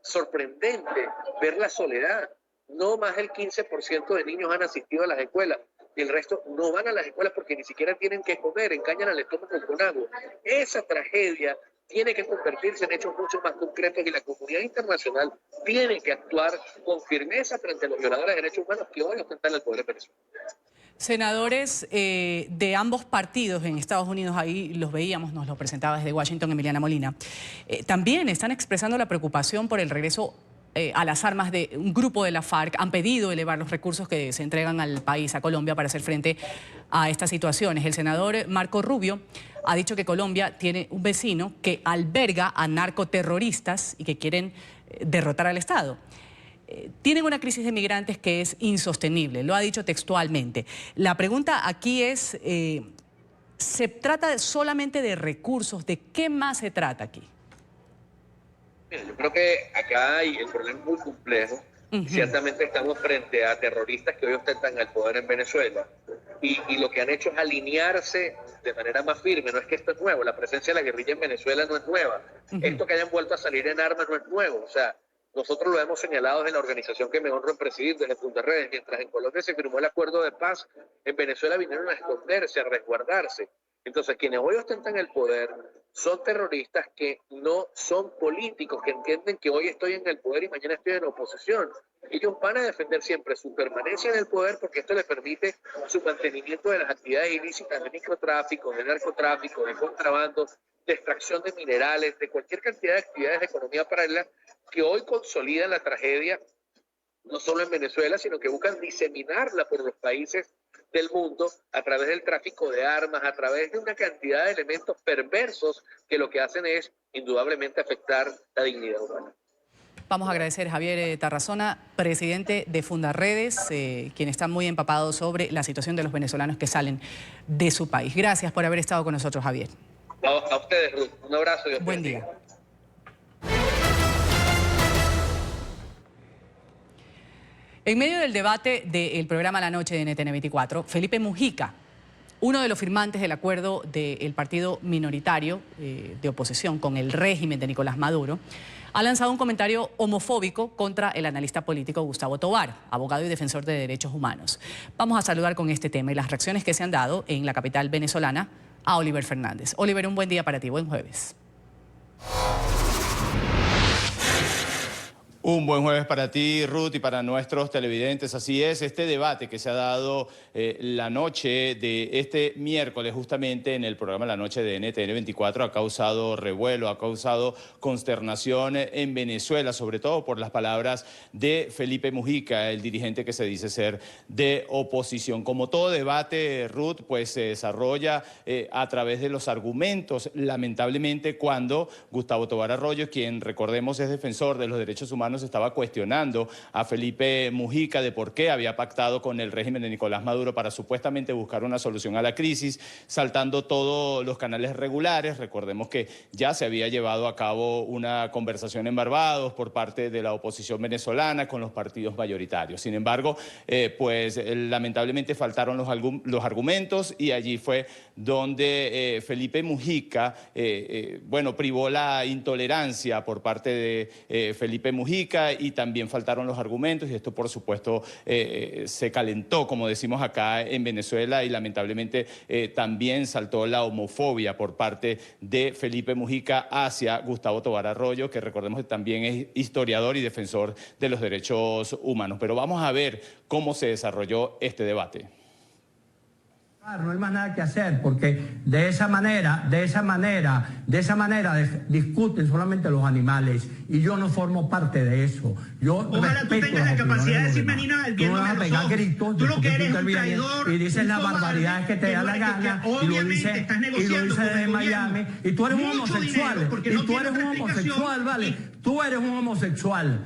sorprendente ver la soledad. No más del 15% de niños han asistido a las escuelas y el resto no van a las escuelas porque ni siquiera tienen que comer, engañan al estómago con agua. Esa tragedia tiene que convertirse en hechos mucho más concretos y la comunidad internacional tiene que actuar con firmeza frente a los violadores de derechos humanos que hoy ostentan el poder de Venezuela. Senadores de ambos partidos en Estados Unidos, ahí los veíamos, nos lo presentaba desde Washington Emiliana Molina, también están expresando la preocupación por el regreso a las armas de un grupo de la FARC. Han pedido elevar los recursos que se entregan al país, a Colombia, para hacer frente a estas situaciones. El senador Marco Rubio ha dicho que Colombia tiene un vecino que alberga a narcoterroristas y que quieren derrotar al Estado. Tienen una crisis de migrantes que es insostenible, lo ha dicho textualmente. La pregunta aquí es, ¿se trata solamente de recursos? ¿De qué más se trata aquí? Yo creo que acá hay el problema es muy complejo. Ciertamente estamos frente a terroristas que hoy ostentan el poder en Venezuela y lo que han hecho es alinearse de manera más firme. No es que esto es nuevo, la presencia de la guerrilla en Venezuela no es nueva. Esto que hayan vuelto a salir en armas no es nuevo. O sea, Nosotros lo hemos señalado desde la organización que me honro en presidir, desde Fundarredes. Mientras en Colombia se firmó el acuerdo de paz, en Venezuela vinieron a esconderse, a resguardarse. Entonces, quienes hoy ostentan el poder son terroristas que no son políticos, que entienden que hoy estoy en el poder y mañana estoy en la oposición. Ellos van a defender siempre su permanencia en el poder porque esto les permite su mantenimiento de las actividades ilícitas de microtráfico, de narcotráfico, de contrabando, de extracción de minerales, de cualquier cantidad de actividades de economía paralela que hoy consolidan la tragedia, no solo en Venezuela, sino que buscan diseminarla por los países del mundo a través del tráfico de armas, a través de una cantidad de elementos perversos que lo que hacen es indudablemente afectar la dignidad humana. Vamos a agradecer a Javier Tarazona, presidente de Fundarredes, quien está muy empapado sobre la situación de los venezolanos que salen de su país. Gracias por haber estado con nosotros, Javier. A ustedes, Ruth. Un abrazo. Y buen día. En medio del debate del programa La Noche de NTN 24, Felipe Mujica, uno de los firmantes del acuerdo del partido minoritario de oposición con el régimen de Nicolás Maduro, ha lanzado un comentario homofóbico contra el analista político Gustavo Tovar, abogado y defensor de derechos humanos. Vamos a saludar con este tema y las reacciones que se han dado en la capital venezolana a Oliver Fernández. Oliver, un buen día para ti, buen jueves. Un buen jueves para ti, Ruth, y para nuestros televidentes. Así es, este debate que se ha dado la noche de este miércoles, justamente en el programa La Noche de NTN 24, ha causado revuelo, ha causado consternación en Venezuela, sobre todo por las palabras de Felipe Mujica, el dirigente que se dice ser de oposición. Como todo debate, Ruth, pues se desarrolla a través de los argumentos. Lamentablemente, cuando Gustavo Tovar Arroyo, quien recordemos es defensor de los derechos humanos, estaba cuestionando a Felipe Mujica de por qué había pactado con el régimen de Nicolás Maduro para supuestamente buscar una solución a la crisis, saltando todos los canales regulares. Recordemos que ya se había llevado a cabo una conversación en Barbados por parte de la oposición venezolana con los partidos mayoritarios. Sin embargo, pues lamentablemente faltaron los argumentos y allí fue donde Felipe Mujica, privó la intolerancia por parte de Felipe Mujica, y también faltaron los argumentos, y esto por supuesto se calentó, como decimos acá en Venezuela, y lamentablemente también saltó la homofobia por parte de Felipe Mujica hacia Gustavo Tovar Arroyo, que recordemos que también es historiador y defensor de los derechos humanos. Pero vamos a ver cómo se desarrolló este debate. No hay más nada que hacer, porque de esa manera discuten solamente los animales, y yo no formo parte de eso. Ojalá tú tengas la capacidad de decirme, Nina, viéndome a los ojos. Tú lo que eres un traidor, y dices las barbaridades que te da la gana, y lo dices desde Miami, y tú eres un homosexual, y tú eres un homosexual, ¿vale? Tú eres un homosexual,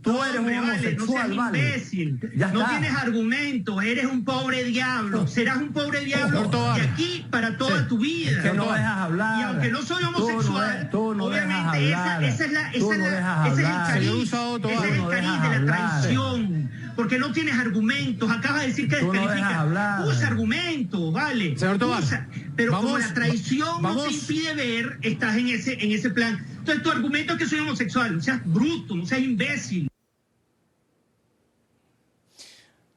Tú eres un homosexual, ¿vale? Imbécil. No tienes argumentos, eres un pobre diablo. Serás un pobre diablo de aquí para toda tu vida. Que no dejas hablar. Y aunque no soy homosexual, tú no obviamente ese es el cariz de la traición. Porque no tienes argumentos. Acabas de decir que descalificas. Usa argumentos, ¿vale? Señor Tovar, pero como la traición no te impide ver, estás en ese plan. Entonces tu argumento es que soy homosexual. No seas bruto, no seas imbécil.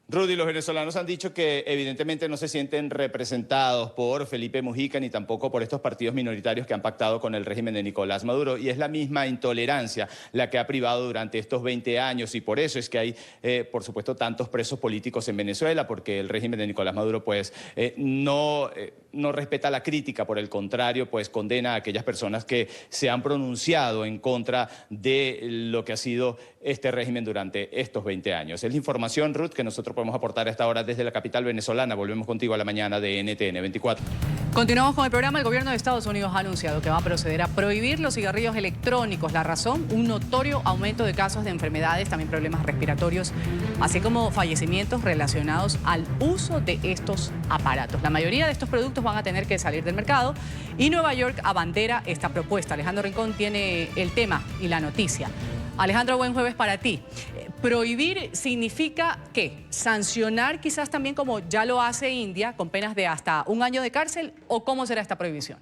Rudy, los venezolanos han dicho que evidentemente no se sienten representados por Felipe Mujica ni tampoco por estos partidos minoritarios que han pactado con el régimen de Nicolás Maduro, y es la misma intolerancia la que ha privado durante estos 20 años, y por eso es que hay, por supuesto, tantos presos políticos en Venezuela, porque el régimen de Nicolás Maduro pues no respeta la crítica, por el contrario, pues condena a aquellas personas que se han pronunciado en contra de lo que ha sido este régimen durante estos 20 años. Es la información, Ruth, que nosotros podemos aportar a esta hora desde la capital venezolana. Volvemos contigo a la mañana de NTN 24. Continuamos con el programa. El gobierno de Estados Unidos ha anunciado que va a proceder a prohibir los cigarrillos electrónicos. La razón, un notorio aumento de casos de enfermedades, también problemas respiratorios, así como fallecimientos relacionados al uso de estos aparatos. La mayoría de estos productos van a tener que salir del mercado y Nueva York abandera esta propuesta. Alejandro Rincón tiene el tema y la noticia. Alejandro, buen jueves para ti. ¿Prohibir significa qué? ¿Sancionar quizás también como ya lo hace India con penas de hasta 1 año de cárcel, o cómo será esta prohibición?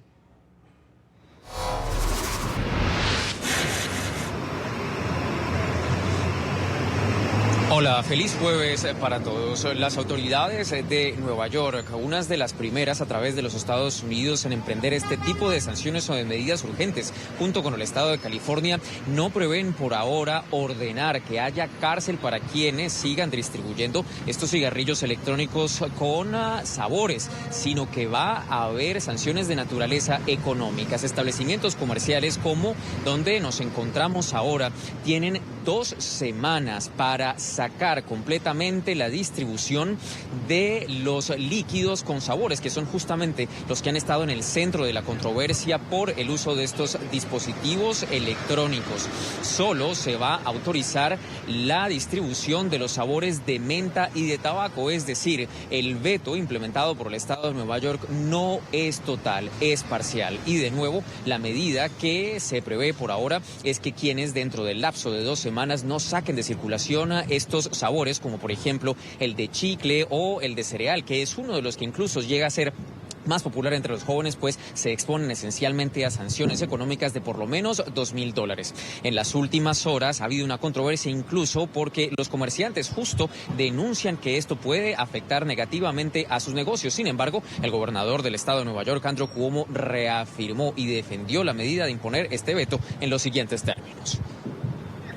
Hola, feliz jueves para todos. Las autoridades de Nueva York, unas de las primeras a través de los Estados Unidos en emprender este tipo de sanciones o de medidas urgentes, junto con el estado de California, no prevén por ahora ordenar que haya cárcel para quienes sigan distribuyendo estos cigarrillos electrónicos con sabores, sino que va a haber sanciones de naturaleza económica. Establecimientos comerciales como donde nos encontramos ahora tienen 2 semanas para sacar completamente la distribución de los líquidos con sabores, que son justamente los que han estado en el centro de la controversia por el uso de estos dispositivos electrónicos. Solo se va a autorizar la distribución de los sabores de menta y de tabaco, es decir, el veto implementado por el estado de Nueva York no es total, es parcial. Y de nuevo, la medida que se prevé por ahora es que quienes dentro del lapso de 2 semanas no saquen de circulación estos sabores, como por ejemplo el de chicle o el de cereal, que es uno de los que incluso llega a ser más popular entre los jóvenes, pues se exponen esencialmente a sanciones económicas de por lo menos $2,000. En las últimas horas ha habido una controversia incluso porque los comerciantes justo denuncian que esto puede afectar negativamente a sus negocios. Sin embargo, el gobernador del estado de Nueva York, Andrew Cuomo, reafirmó y defendió la medida de imponer este veto en los siguientes términos.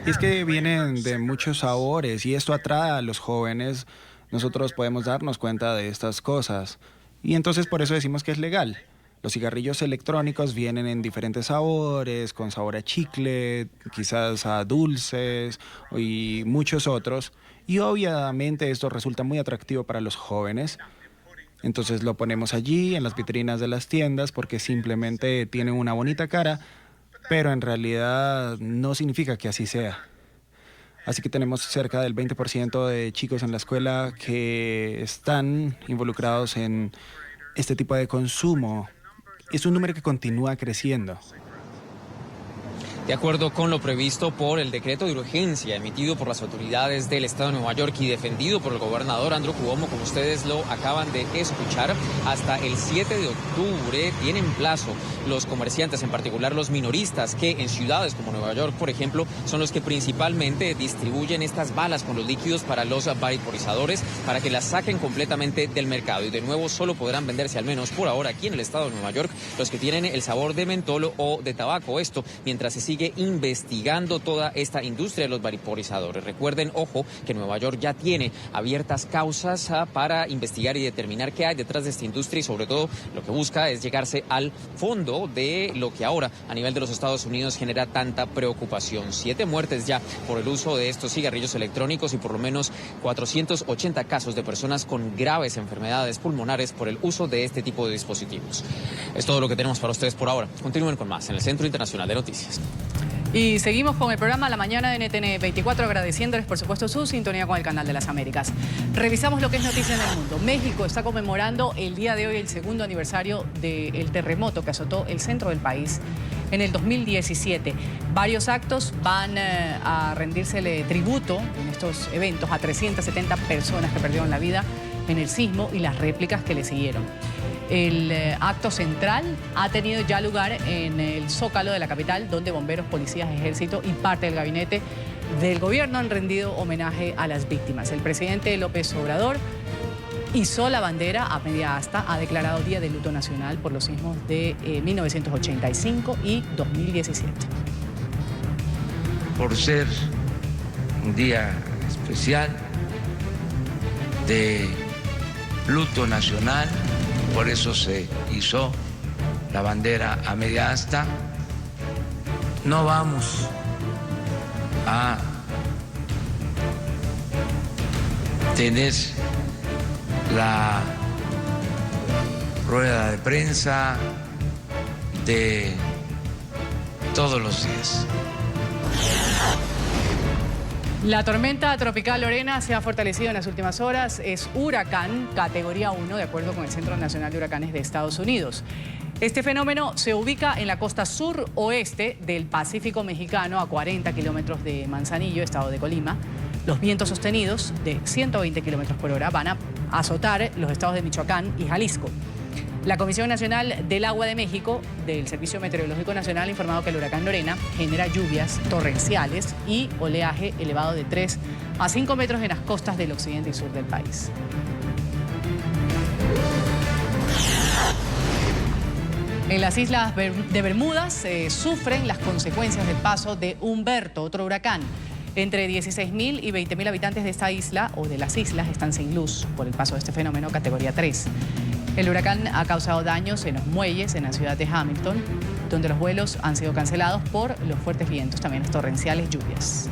Es que vienen de muchos sabores y esto atrae a los jóvenes. Nosotros podemos darnos cuenta de estas cosas y entonces por eso decimos que es legal. Los cigarrillos electrónicos vienen en diferentes sabores, con sabor a chicle, quizás a dulces y muchos otros. Y obviamente esto resulta muy atractivo para los jóvenes. Entonces lo ponemos allí en las vitrinas de las tiendas porque simplemente tienen una bonita cara, pero en realidad no significa que así sea. Así que tenemos cerca del 20% de chicos en la escuela que están involucrados en este tipo de consumo. Es un número que continúa creciendo. De acuerdo con lo previsto por el decreto de urgencia emitido por las autoridades del estado de Nueva York y defendido por el gobernador Andrew Cuomo, como ustedes lo acaban de escuchar, hasta el 7 de octubre tienen plazo los comerciantes, en particular los minoristas, que en ciudades como Nueva York, por ejemplo, son los que principalmente distribuyen estas balas con los líquidos para los vaporizadores, para que las saquen completamente del mercado. Y de nuevo solo podrán venderse, al menos por ahora, aquí en el estado de Nueva York, los que tienen el sabor de mentol o de tabaco. Esto mientras se sigue investigando toda esta industria de los vaporizadores. Recuerden, ojo, que Nueva York ya tiene abiertas causas para investigar y determinar qué hay detrás de esta industria y sobre todo lo que busca es llegarse al fondo de lo que ahora a nivel de los Estados Unidos genera tanta preocupación. 7 muertes ya por el uso de estos cigarrillos electrónicos y por lo menos 480 casos de personas con graves enfermedades pulmonares por el uso de este tipo de dispositivos. Es todo lo que tenemos para ustedes por ahora. Continúen con más en el Centro Internacional de Noticias. Y seguimos con el programa La Mañana de NTN 24, agradeciéndoles por supuesto su sintonía con el Canal de las Américas. Revisamos lo que es noticia en el mundo. México está conmemorando el día de hoy el 2º aniversario del terremoto que azotó el centro del país en el 2017. Varios actos van a rendírsele tributo en estos eventos a 370 personas que perdieron la vida en el sismo y las réplicas que le siguieron. El acto central ha tenido ya lugar en el Zócalo de la capital, donde bomberos, policías, ejército y parte del gabinete del gobierno han rendido homenaje a las víctimas. El presidente López Obrador izó la bandera a media asta, ha declarado día de luto nacional por los sismos de 1985 y 2017. Por ser un día especial de luto nacional, por eso se izó la bandera a media asta. No vamos a tener la rueda de prensa de todos los días. La tormenta tropical Lorena se ha fortalecido en las últimas horas. Es huracán categoría 1, de acuerdo con el Centro Nacional de Huracanes de Estados Unidos. Este fenómeno se ubica en la costa sur-oeste del Pacífico mexicano, a 40 kilómetros de Manzanillo, estado de Colima. Los vientos sostenidos de 120 kilómetros por hora van a azotar los estados de Michoacán y Jalisco. La Comisión Nacional del Agua de México, del Servicio Meteorológico Nacional, ha informado que el huracán Lorena genera lluvias torrenciales y oleaje elevado de 3 a 5 metros en las costas del occidente y sur del país. En las islas de Bermudas sufren las consecuencias del paso de Humberto, otro huracán. Entre 16.000 y 20.000 habitantes de esta isla o de las islas están sin luz por el paso de este fenómeno categoría 3. El huracán ha causado daños en los muelles en la ciudad de Hamilton, donde los vuelos han sido cancelados por los fuertes vientos, también las torrenciales lluvias.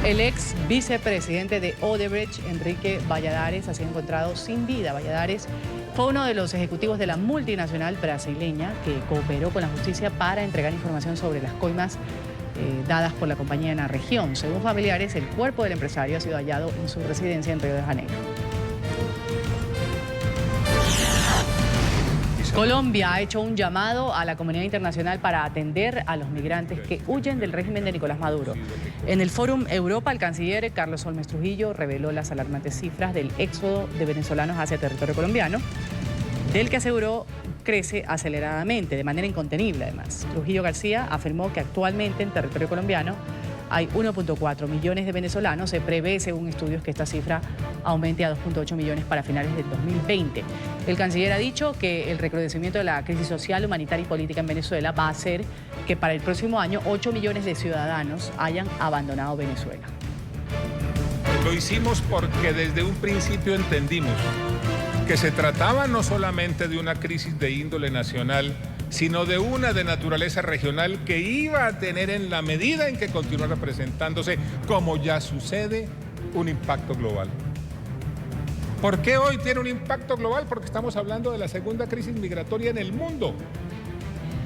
El ex vicepresidente de Odebrecht, Enrique Valladares, ha sido encontrado sin vida. Valladares fue uno de los ejecutivos de la multinacional brasileña que cooperó con la justicia para entregar información sobre las coimas dadas por la compañía en la región. Según familiares, el cuerpo del empresario ha sido hallado en su residencia en Río de Janeiro. Colombia ha hecho un llamado a la comunidad internacional para atender a los migrantes que huyen del régimen de Nicolás Maduro. En el Fórum Europa, el canciller Carlos Holmes Trujillo reveló las alarmantes cifras del éxodo de venezolanos hacia territorio colombiano, del que aseguró crece aceleradamente, de manera incontenible además. Trujillo García afirmó que actualmente en territorio colombiano hay 1.4 millones de venezolanos. Se prevé, según estudios, que esta cifra aumente a 2.8 millones para finales del 2020. El canciller ha dicho que el recrudecimiento de la crisis social, humanitaria y política en Venezuela va a hacer que para el próximo año 8 millones de ciudadanos hayan abandonado Venezuela. Lo hicimos porque desde un principio entendimos que se trataba no solamente de una crisis de índole nacional, sino de una de naturaleza regional que iba a tener, en la medida en que continuara presentándose, como ya sucede, un impacto global. ¿Por qué hoy tiene un impacto global? Porque estamos hablando de la segunda crisis migratoria en el mundo.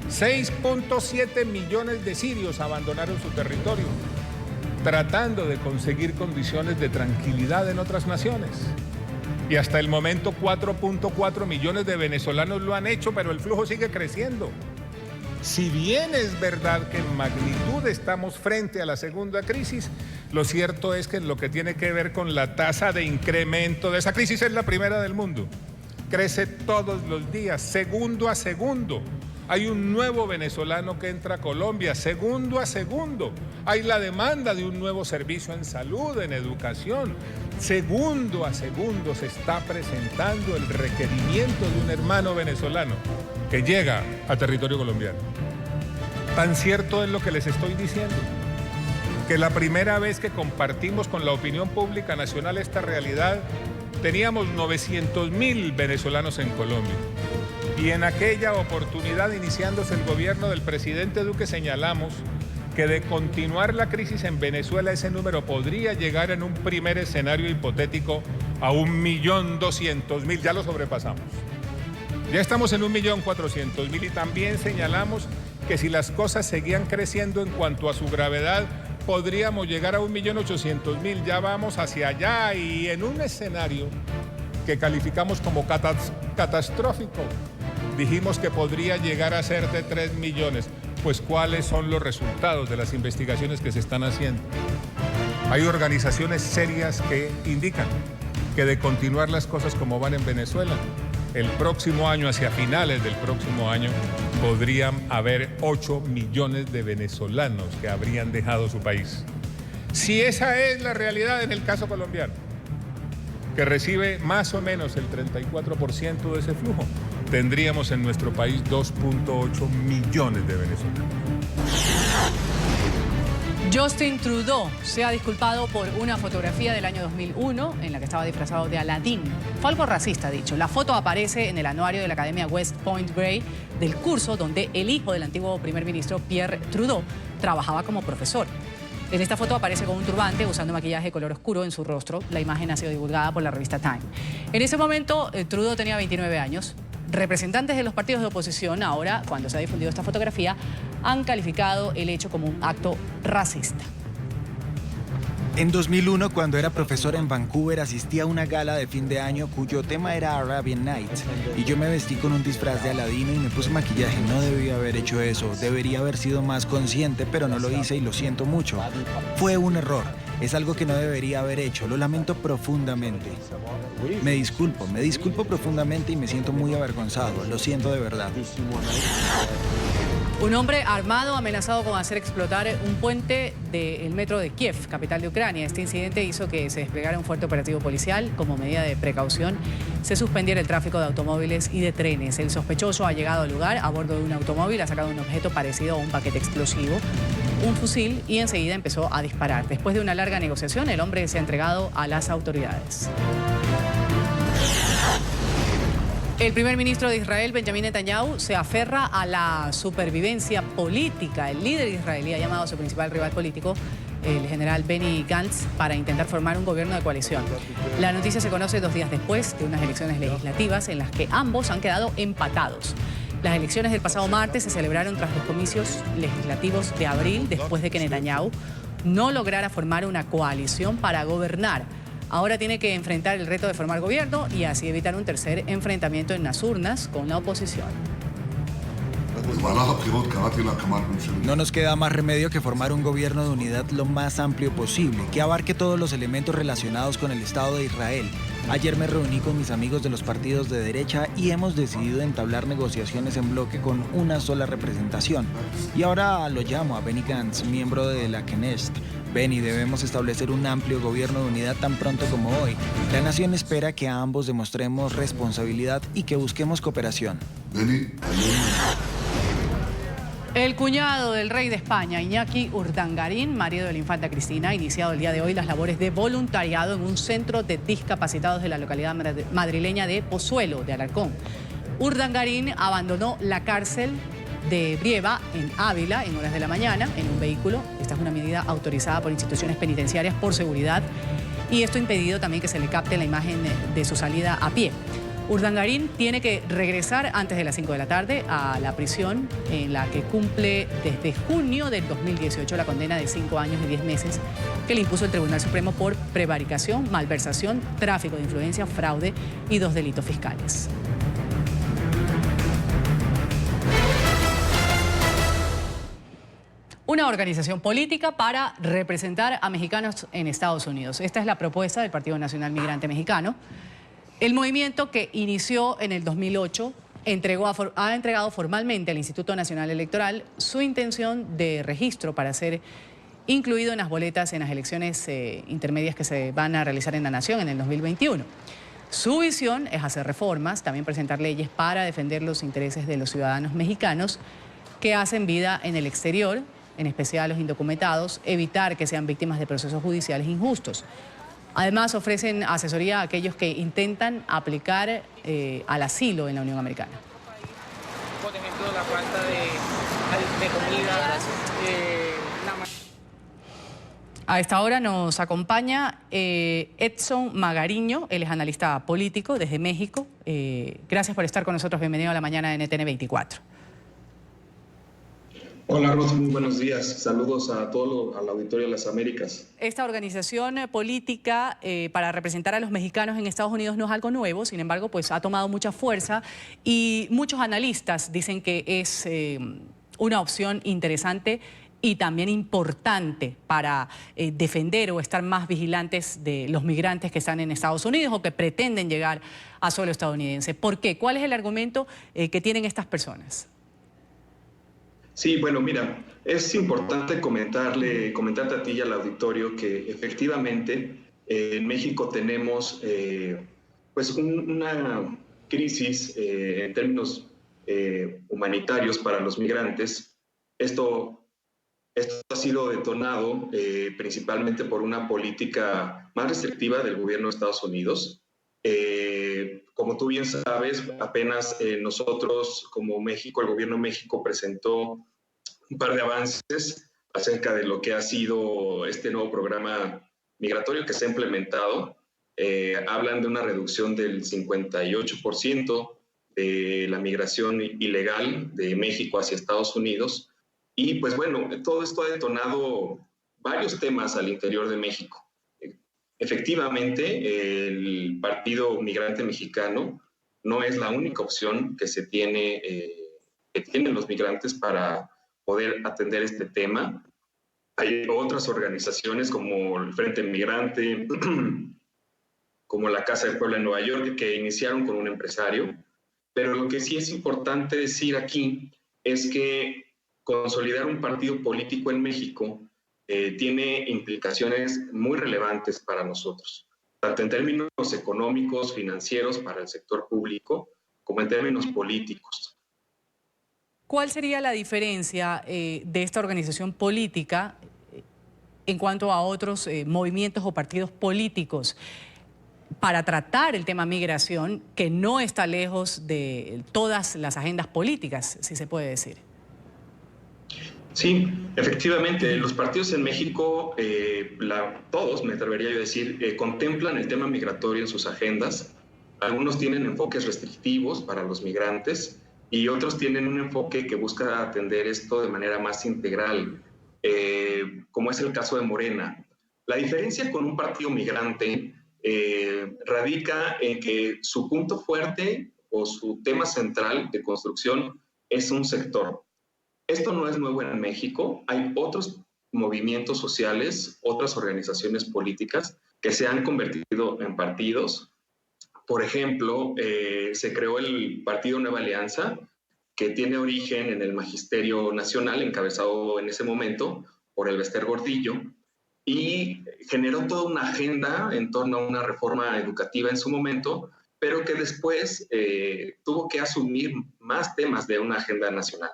6.7 millones de sirios abandonaron su territorio, tratando de conseguir condiciones de tranquilidad en otras naciones. Y hasta el momento 4.4 millones de venezolanos lo han hecho, pero el flujo sigue creciendo. Si bien es verdad que en magnitud estamos frente a la segunda crisis, lo cierto es que en lo que tiene que ver con la tasa de incremento de esa crisis es la primera del mundo. Crece todos los días, segundo a segundo. Hay un nuevo venezolano que entra a Colombia, segundo a segundo. Hay la demanda de un nuevo servicio en salud, en educación. Segundo a segundo se está presentando el requerimiento de un hermano venezolano que llega a territorio colombiano. Tan cierto es lo que les estoy diciendo, que la primera vez que compartimos con la opinión pública nacional esta realidad, teníamos 900.000 venezolanos en Colombia. Y en aquella oportunidad, iniciándose el gobierno del presidente Duque, señalamos que de continuar la crisis en Venezuela, ese número podría llegar en un primer escenario hipotético a 1.200.000. Ya lo sobrepasamos. Ya estamos en 1.400.000 y también señalamos que si las cosas seguían creciendo en cuanto a su gravedad, podríamos llegar a 1.800.000. Ya vamos hacia allá y en un escenario que calificamos como catastrófico, dijimos que podría llegar a ser de 3 millones. Pues, ¿cuáles son los resultados de las investigaciones que se están haciendo? Hay organizaciones serias que indican que de continuar las cosas como van en Venezuela, el próximo año, hacia finales del próximo año, podrían haber 8 millones de venezolanos que habrían dejado su país. Si esa es la realidad en el caso colombiano, que recibe más o menos el 34% de ese flujo, tendríamos en nuestro país 2.8 millones de venezolanos. Justin Trudeau se ha disculpado por una fotografía del año 2001 en la que estaba disfrazado de Aladín. Fue algo racista, dicho. La foto aparece en el anuario de la Academia West Point Grey del curso donde el hijo del antiguo primer ministro Pierre Trudeau trabajaba como profesor. En esta foto aparece con un turbante usando maquillaje de color oscuro en su rostro. La imagen ha sido divulgada por la revista Time. En ese momento, Trudeau tenía 29 años. Representantes de los partidos de oposición, ahora, cuando se ha difundido esta fotografía, han calificado el hecho como un acto racista. En 2001, cuando era profesor en Vancouver, asistí a una gala de fin de año cuyo tema era Arabian Nights y yo me vestí con un disfraz de Aladino y me puse maquillaje. No debía haber hecho eso, debería haber sido más consciente, pero no lo hice y lo siento mucho. Fue un error, es algo que no debería haber hecho, lo lamento profundamente. Me disculpo profundamente y me siento muy avergonzado, lo siento de verdad. Un hombre armado amenazado con hacer explotar un puente del metro de Kiev, capital de Ucrania. Este incidente hizo que se desplegara un fuerte operativo policial. Como medida de precaución, se suspendiera el tráfico de automóviles y de trenes. El sospechoso ha llegado al lugar a bordo de un automóvil, ha sacado un objeto parecido a un paquete explosivo, un fusil, y enseguida empezó a disparar. Después de una larga negociación, el hombre se ha entregado a las autoridades. El primer ministro de Israel, Benjamin Netanyahu, se aferra a la supervivencia política. El líder israelí ha llamado a su principal rival político, el general Benny Gantz, para intentar formar un gobierno de coalición. La noticia se conoce 2 días después de unas elecciones legislativas en las que ambos han quedado empatados. Las elecciones del pasado martes se celebraron tras los comicios legislativos de abril, después de que Netanyahu no lograra formar una coalición para gobernar. Ahora tiene que enfrentar el reto de formar gobierno y así evitar un tercer enfrentamiento en las urnas con la oposición. No nos queda más remedio que formar un gobierno de unidad lo más amplio posible, que abarque todos los elementos relacionados con el Estado de Israel. Ayer me reuní con mis amigos de los partidos de derecha y hemos decidido entablar negociaciones en bloque con una sola representación. Y ahora lo llamo a Benny Gantz, miembro de la Knesset. Benny, debemos establecer un amplio gobierno de unidad tan pronto como hoy. La nación espera que ambos demostremos responsabilidad y que busquemos cooperación. El cuñado del rey de España, Iñaki Urdangarín, marido de la infanta Cristina, ha iniciado el día de hoy las labores de voluntariado en un centro de discapacitados de la localidad madrileña de Pozuelo, de Alarcón. Urdangarín abandonó la cárcel de Brieva, en Ávila, en horas de la mañana, en un vehículo. Esta es una medida autorizada por instituciones penitenciarias por seguridad y esto ha impedido también que se le capte la imagen de su salida a pie. Urdangarín tiene que regresar antes de las 5 de la tarde a la prisión en la que cumple desde junio del 2018 la condena de 5 años y 10 meses que le impuso el Tribunal Supremo por prevaricación, malversación, tráfico de influencia, fraude y 2 delitos fiscales. Una organización política para representar a mexicanos en Estados Unidos. Esta es la propuesta del Partido Nacional Migrante Mexicano. El movimiento, que inició en el 2008, ha entregado formalmente al Instituto Nacional Electoral su intención de registro para ser incluido en las boletas en las elecciones intermedias que se van a realizar en la nación en el 2021. Su visión es hacer reformas, también presentar leyes para defender los intereses de los ciudadanos mexicanos que hacen vida en el exterior, en especial los indocumentados, evitar que sean víctimas de procesos judiciales injustos. Además, ofrecen asesoría a aquellos que intentan aplicar al asilo en la Unión Americana. Por ejemplo, la falta de comida. A esta hora nos acompaña Edson Magariño, él es analista político desde México. Gracias por estar con nosotros, bienvenido a la mañana de NTN 24. Hola Ruth, muy buenos días. Saludos a todo al auditorio de las Américas. Esta organización política para representar a los mexicanos en Estados Unidos no es algo nuevo, sin embargo, pues ha tomado mucha fuerza y muchos analistas dicen que es una opción interesante y también importante para defender o estar más vigilantes de los migrantes que están en Estados Unidos o que pretenden llegar a suelo estadounidense. ¿Por qué? ¿Cuál es el argumento que tienen estas personas? Sí, bueno, mira, es importante comentarte a ti y al auditorio que efectivamente en México tenemos pues una crisis en términos humanitarios para los migrantes. Esto ha sido detonado principalmente por una política más restrictiva del gobierno de Estados Unidos. Como tú bien sabes, apenas nosotros como México, el gobierno de México presentó un par de avances acerca de lo que ha sido este nuevo programa migratorio que se ha implementado. Hablan de una reducción del 58% de la migración ilegal de México hacia Estados Unidos. Y pues bueno, todo esto ha detonado varios temas al interior de México. Efectivamente, el Partido Migrante Mexicano no es la única opción que tienen los migrantes para poder atender este tema. Hay otras organizaciones como el Frente Migrante, como la Casa del Pueblo en Nueva York, que iniciaron con un empresario. Pero lo que sí es importante decir aquí es que consolidar un partido político en México tiene implicaciones muy relevantes para nosotros, tanto en términos económicos, financieros para el sector público, como en términos políticos. ¿Cuál sería la diferencia de esta organización política en cuanto a otros movimientos o partidos políticos para tratar el tema migración, que no está lejos de todas las agendas políticas, si se puede decir? Sí, efectivamente, los partidos en México, todos, me atrevería yo a decir, contemplan el tema migratorio en sus agendas. Algunos tienen enfoques restrictivos para los migrantes y otros tienen un enfoque que busca atender esto de manera más integral, como es el caso de Morena. La diferencia con un partido migrante radica en que su punto fuerte o su tema central de construcción es un sector. Esto no es nuevo en México. Hay otros movimientos sociales, otras organizaciones políticas que se han convertido en partidos. Por ejemplo, se creó el Partido Nueva Alianza, que tiene origen en el Magisterio Nacional, encabezado en ese momento por Elbester Gordillo, y generó toda una agenda en torno a una reforma educativa en su momento, pero que después tuvo que asumir más temas de una agenda nacional.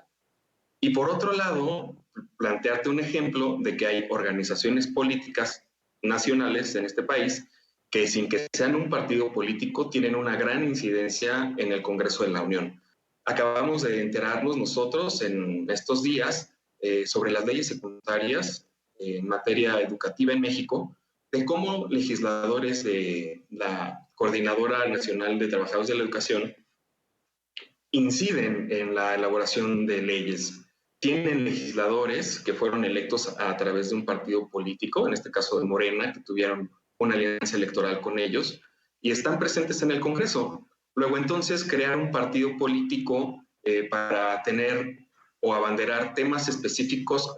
Y por otro lado, plantearte un ejemplo de que hay organizaciones políticas nacionales en este país que, sin que sean un partido político, tienen una gran incidencia en el Congreso de la Unión. Acabamos de enterarnos nosotros en estos días sobre las leyes secundarias en materia educativa en México, de cómo legisladores de la Coordinadora Nacional de Trabajadores de la Educación inciden en la elaboración de leyes. Tienen legisladores que fueron electos a través de un partido político, en este caso de Morena, que tuvieron una alianza electoral con ellos, y están presentes en el Congreso. Luego, entonces, crear un partido político para tener o abanderar temas específicos,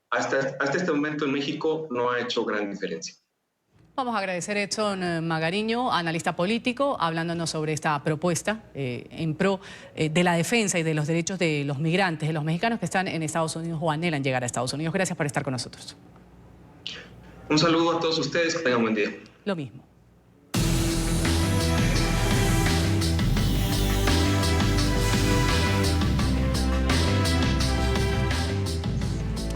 hasta este momento en México no ha hecho gran diferencia. Vamos a agradecer a Edson Magariño, analista político, hablándonos sobre esta propuesta en pro de la defensa y de los derechos de los migrantes, de los mexicanos que están en Estados Unidos o anhelan llegar a Estados Unidos. Gracias por estar con nosotros. Un saludo a todos ustedes, que tengan buen día. Lo mismo.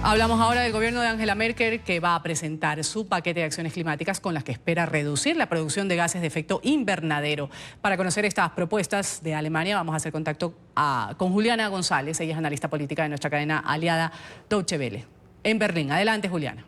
Hablamos ahora del gobierno de Angela Merkel, que va a presentar su paquete de acciones climáticas con las que espera reducir la producción de gases de efecto invernadero. Para conocer estas propuestas de Alemania vamos a hacer contacto con Juliana González. Ella es analista política de nuestra cadena aliada Deutsche Welle en Berlín. Adelante, Juliana.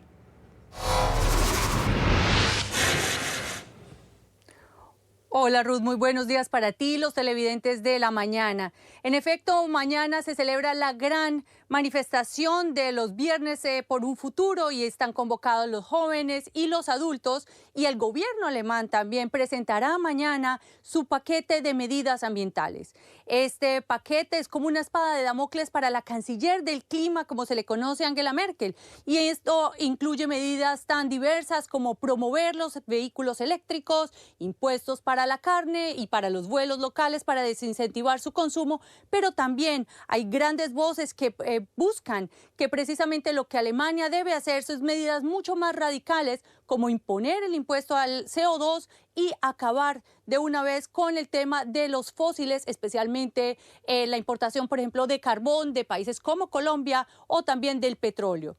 Hola Ruth, muy buenos días para ti, los televidentes de La Mañana. En efecto, mañana se celebra la gran manifestación de los Viernes por un Futuro y están convocados los jóvenes y los adultos, y el gobierno alemán también presentará mañana su paquete de medidas ambientales. Este paquete es como una espada de Damocles para la canciller del clima, como se le conoce a Angela Merkel, y esto incluye medidas tan diversas como promover los vehículos eléctricos, impuestos para la carne y para los vuelos locales para desincentivar su consumo, pero también hay grandes voces que buscan que precisamente lo que Alemania debe hacer son medidas mucho más radicales, como imponer el impuesto al CO2 y acabar de una vez con el tema de los fósiles, especialmente la importación, por ejemplo, de carbón de países como Colombia o también del petróleo.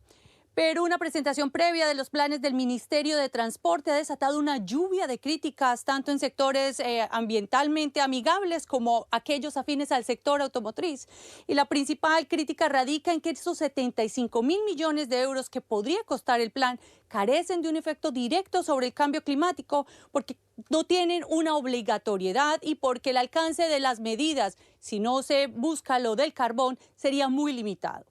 Pero una presentación previa de los planes del Ministerio de Transporte ha desatado una lluvia de críticas, tanto en sectores ambientalmente amigables como aquellos afines al sector automotriz. Y la principal crítica radica en que esos 75.000 millones de euros que podría costar el plan carecen de un efecto directo sobre el cambio climático, porque no tienen una obligatoriedad y porque el alcance de las medidas, si no se busca lo del carbón, sería muy limitado.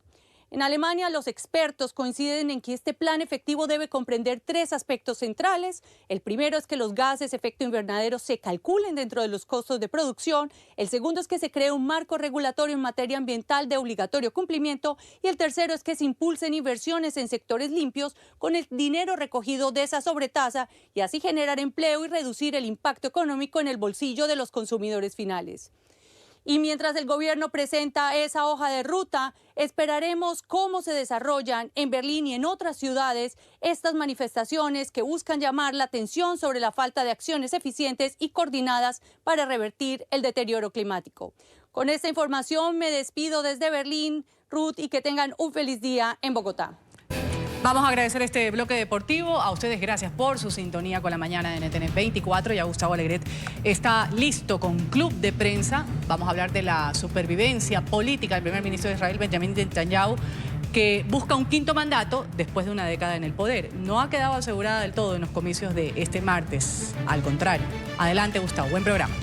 En Alemania, los expertos coinciden en que este plan efectivo debe comprender 3 aspectos centrales. El primero es que los gases efecto invernadero se calculen dentro de los costos de producción. El segundo es que se cree un marco regulatorio en materia ambiental de obligatorio cumplimiento. Y el tercero es que se impulsen inversiones en sectores limpios con el dinero recogido de esa sobretasa y así generar empleo y reducir el impacto económico en el bolsillo de los consumidores finales. Y mientras el gobierno presenta esa hoja de ruta, esperaremos cómo se desarrollan en Berlín y en otras ciudades estas manifestaciones que buscan llamar la atención sobre la falta de acciones eficientes y coordinadas para revertir el deterioro climático. Con esta información me despido desde Berlín, Ruth, y que tengan un feliz día en Bogotá. Vamos a agradecer este bloque deportivo. A ustedes gracias por su sintonía con la mañana de NTN 24. Ya Gustavo Alegret está listo con Club de Prensa. Vamos a hablar de la supervivencia política del primer ministro de Israel, Benjamin Netanyahu, que busca un 5º mandato después de una década en el poder. No ha quedado asegurada del todo en los comicios de este martes. Al contrario. Adelante, Gustavo. Buen programa.